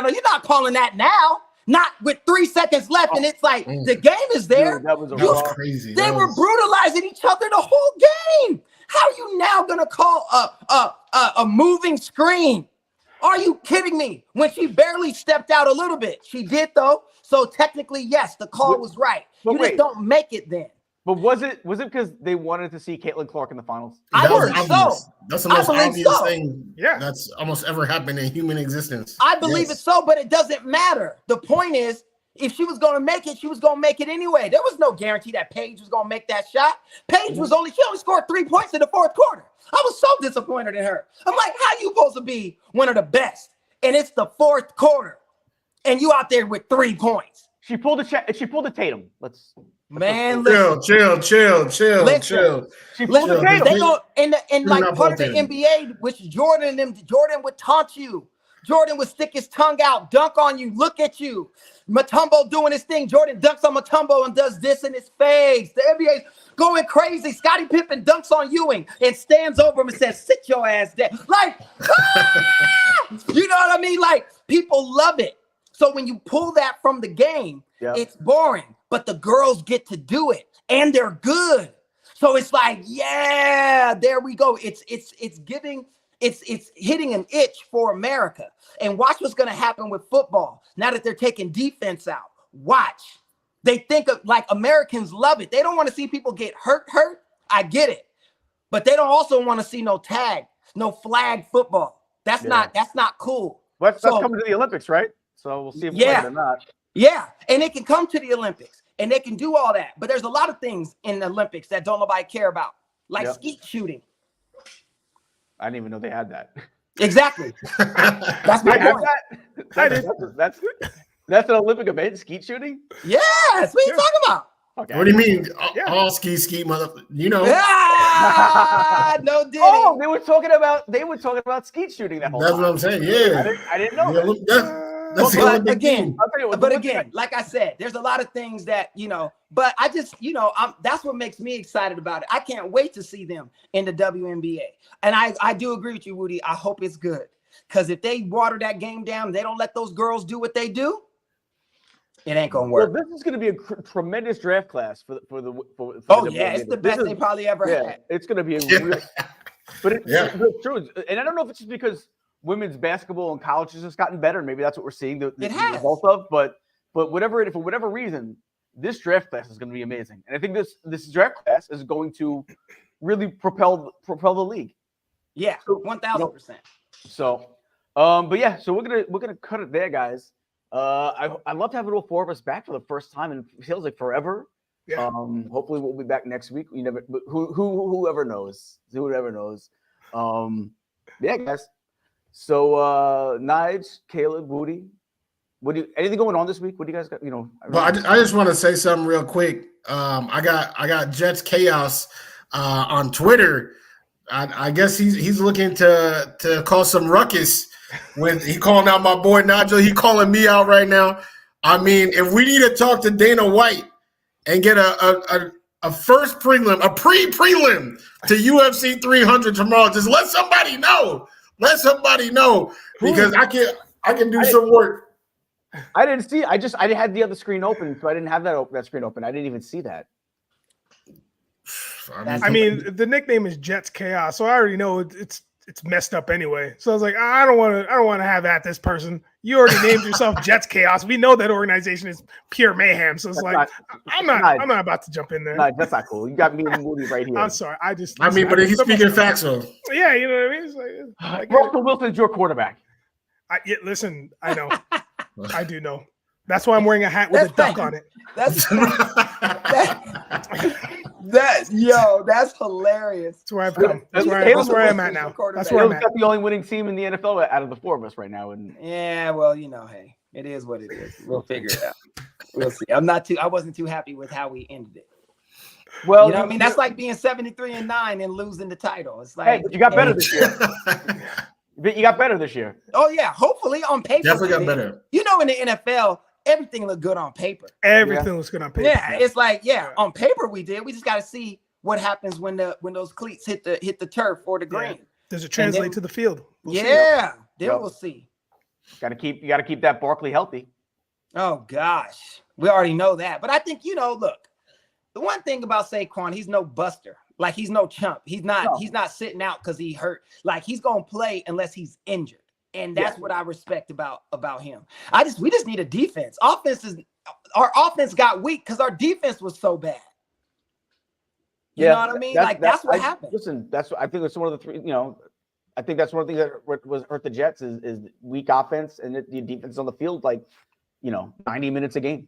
You're not calling that now. Not with 3 seconds left, and it's like the game is there. Dude, that was crazy. They were brutalizing each other the whole game. How are you now gonna call a moving screen? Are you kidding me? When she barely stepped out a little bit, she did though. So technically, yes, the call was right. You just don't make it then. But was it because they wanted to see Caitlin Clark in the finals? I believe so. That's the most obvious thing Yeah. that's almost ever happened in human existence. I believe it so, but it doesn't matter. The point is, if she was going to make it, she was going to make it anyway. There was no guarantee that Paige was going to make that shot. Paige she only scored 3 points in the 4th quarter. I was so disappointed in her. I'm like, how you supposed to be one of the best? And it's the 4th quarter, and you out there with 3 points. She pulled a Tatum. Man, chill. She pulled the Tatum. They go in like part of the NBA, which Jordan would taunt you. Jordan would stick his tongue out, dunk on you, look at you. Mutombo doing his thing. Jordan dunks on Mutombo and does this in his face. The NBA's going crazy. Scottie Pippen dunks on Ewing and stands over him and says, "Sit your ass down." Like, You know what I mean? Like, people love it. So when you pull that from the game, it's boring. But the girls get to do it, and they're good. So it's like, yeah, there we go. It's hitting an itch for America. And watch what's going to happen with football now that they're taking defense out. Watch. They think of, like, Americans love it. They don't want to see people get hurt. I get it. But they don't also want to see no flag football. That's not cool. Well, that's coming to the Olympics, right? So we'll see if we like it or not. Yeah, and it can come to the Olympics, and they can do all that. But there's a lot of things in the Olympics that don't nobody care about, like skeet shooting. I didn't even know they had that. Exactly. That's my point. That's an Olympic event, skeet shooting? Yes. What are you talking about? Okay. What do you mean? All ski, mother. You know. No, did Oh, they were talking about skeet shooting that whole That's time. what I'm saying. Yeah. I didn't know. That's again, like I said, there's a lot of things that, but I just, that's what makes me excited about it. I can't wait to see them in the WNBA. And I do agree with you, Woody. I hope it's good. Because if they water that game down, they don't let those girls do what they do, it ain't gonna work. Well, this is going to be a tremendous draft class for the it's the best they probably ever had. It's going to be a real, but it's true. And I don't know if it's just because women's basketball in college has just gotten better. Maybe that's what we're seeing the result of. But for whatever reason, this draft class is going to be amazing. And I think this draft class is going to really propel the league. Yeah, 1,000%. So, but yeah, so we're gonna cut it there, guys. I'd love to have all four of us back for the first time, and it feels like forever. Yeah. Hopefully we'll be back next week. We never, but whoever knows. Whoever knows. Yeah, guys. So, Nige, Caleb, Woody, anything going on this week? What do you guys got? Well, I just want to say something real quick. I got Jets Chaos on Twitter. I guess he's looking to cause some ruckus when he calling out my boy Nigel. He calling me out right now. I mean, if we need to talk to Dana White and get a first prelim, a pre-prelim to UFC 300 tomorrow, just let somebody know. Let somebody know, because I can do some work. I didn't see. I had the other screen open, so I didn't have that screen open. I didn't even see that. I mean, the nickname is Jets Chaos, so I already know it's messed up anyway. So I was like, I don't want to have at this person. You already named yourself Jets Chaos. We know that organization is pure mayhem. So it's I'm not about to jump in there. No, that's not cool. You got me and Moody right here. I'm sorry. But he's speaking facts though. Yeah, you know what I mean. It's Russell Wilson's your quarterback. Listen, I know. I do know. That's why I'm wearing a hat with a duck on it. That's hilarious. That's where I've come. That's where I'm at now. That's where I'm at. Got the only winning team in the NFL out of the four of us right now. And yeah, well, hey, it is what it is. We'll figure it out. We'll see. I wasn't too happy with how we ended it. Well, you know what I mean? That's like being 73-9 and losing the title. It's like, hey, but you got better this year. You got better this year. Oh yeah, hopefully on paper. Definitely got better. In the NFL, everything looked good on paper. Everything was good on paper. Yeah, it's like on paper we did. We just got to see what happens when those cleats hit the turf or the green. Does it translate to the field? We'll see. You got to keep that Barkley healthy. Oh gosh, we already know that. But I think look, the one thing about Saquon, he's no buster. Like, he's no chump. He's not sitting out because he hurt. Like, he's gonna play unless he's injured. And that's what I respect about him. We just need a defense. Our offense got weak because our defense was so bad. You know what I mean? That's what happened. Listen, I think it's one of the three. I think that's one of the things that was hurt the Jets is weak offense and the defense on the field. 90 minutes a game.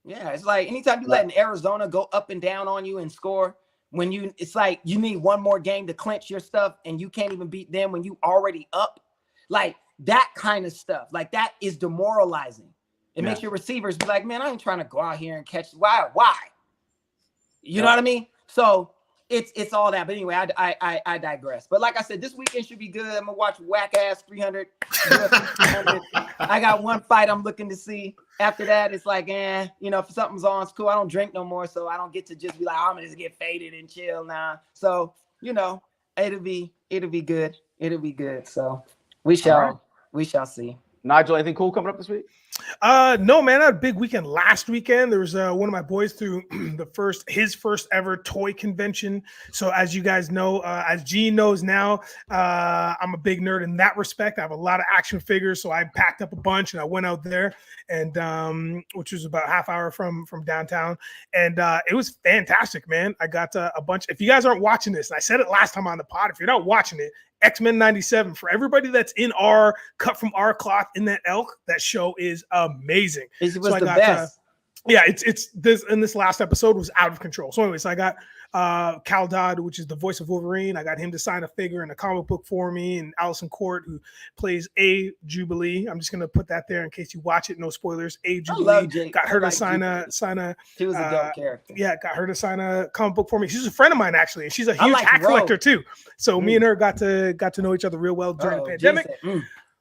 Yeah, it's like anytime you let an Arizona go up and down on you and score. It's like you need one more game to clinch your stuff and you can't even beat them when you already up. Like, that kind of stuff, like, that is demoralizing. It makes your receivers be like, man, I ain't trying to go out here and catch. Why? You know what I mean? So it's all that. But anyway, I digress. But like I said, this weekend should be good. I'm gonna watch whack ass 300. I got one fight I'm looking to see. After that, it's like, if something's on, it's cool. I don't drink no more, so I don't get to just be like, I'm gonna just get faded and chill now. So it'll be good. It'll be good. So we shall We shall see. Nigel, anything cool coming up this week? No, man, I had a big weekend last weekend. There was one of my boys threw his first ever toy convention. So as you guys know, as Gene knows now, I'm a big nerd in that respect. I have a lot of action figures, so I packed up a bunch and I went out there, and which was about a half hour from downtown, and it was fantastic, man. I got a bunch. If you guys aren't watching this, and I said it last time on the pod, if you're not watching it, X-Men 97 for everybody that's in our cut from our cloth in that elk. That show is amazing. It was the best. Yeah, it's this, and this last episode was out of control. So anyways, I got Cal Dodd, which is the voice of Wolverine. I got him to sign a figure in a comic book for me, and Allison Court, who plays A Jubilee. I'm just gonna put that there in case you watch it. No spoilers. A Jubilee. Got her to sign a. She was a dope character. Yeah, got her to sign a comic book for me. She's a friend of mine actually, and she's a huge hat collector too. So me and her got to know each other real well during the pandemic.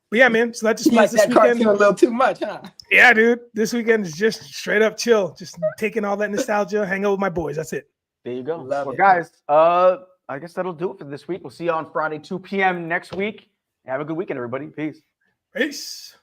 But yeah, man. So that just means this weekend a little too much, huh? Yeah, dude. This weekend is just straight up chill. Just taking all that nostalgia, hang out with my boys. That's it. There you go. Love well, it. guys, I guess that'll do it for this week. We'll see you on Friday, 2 p.m. next week. Have a good weekend, everybody. Peace. Peace.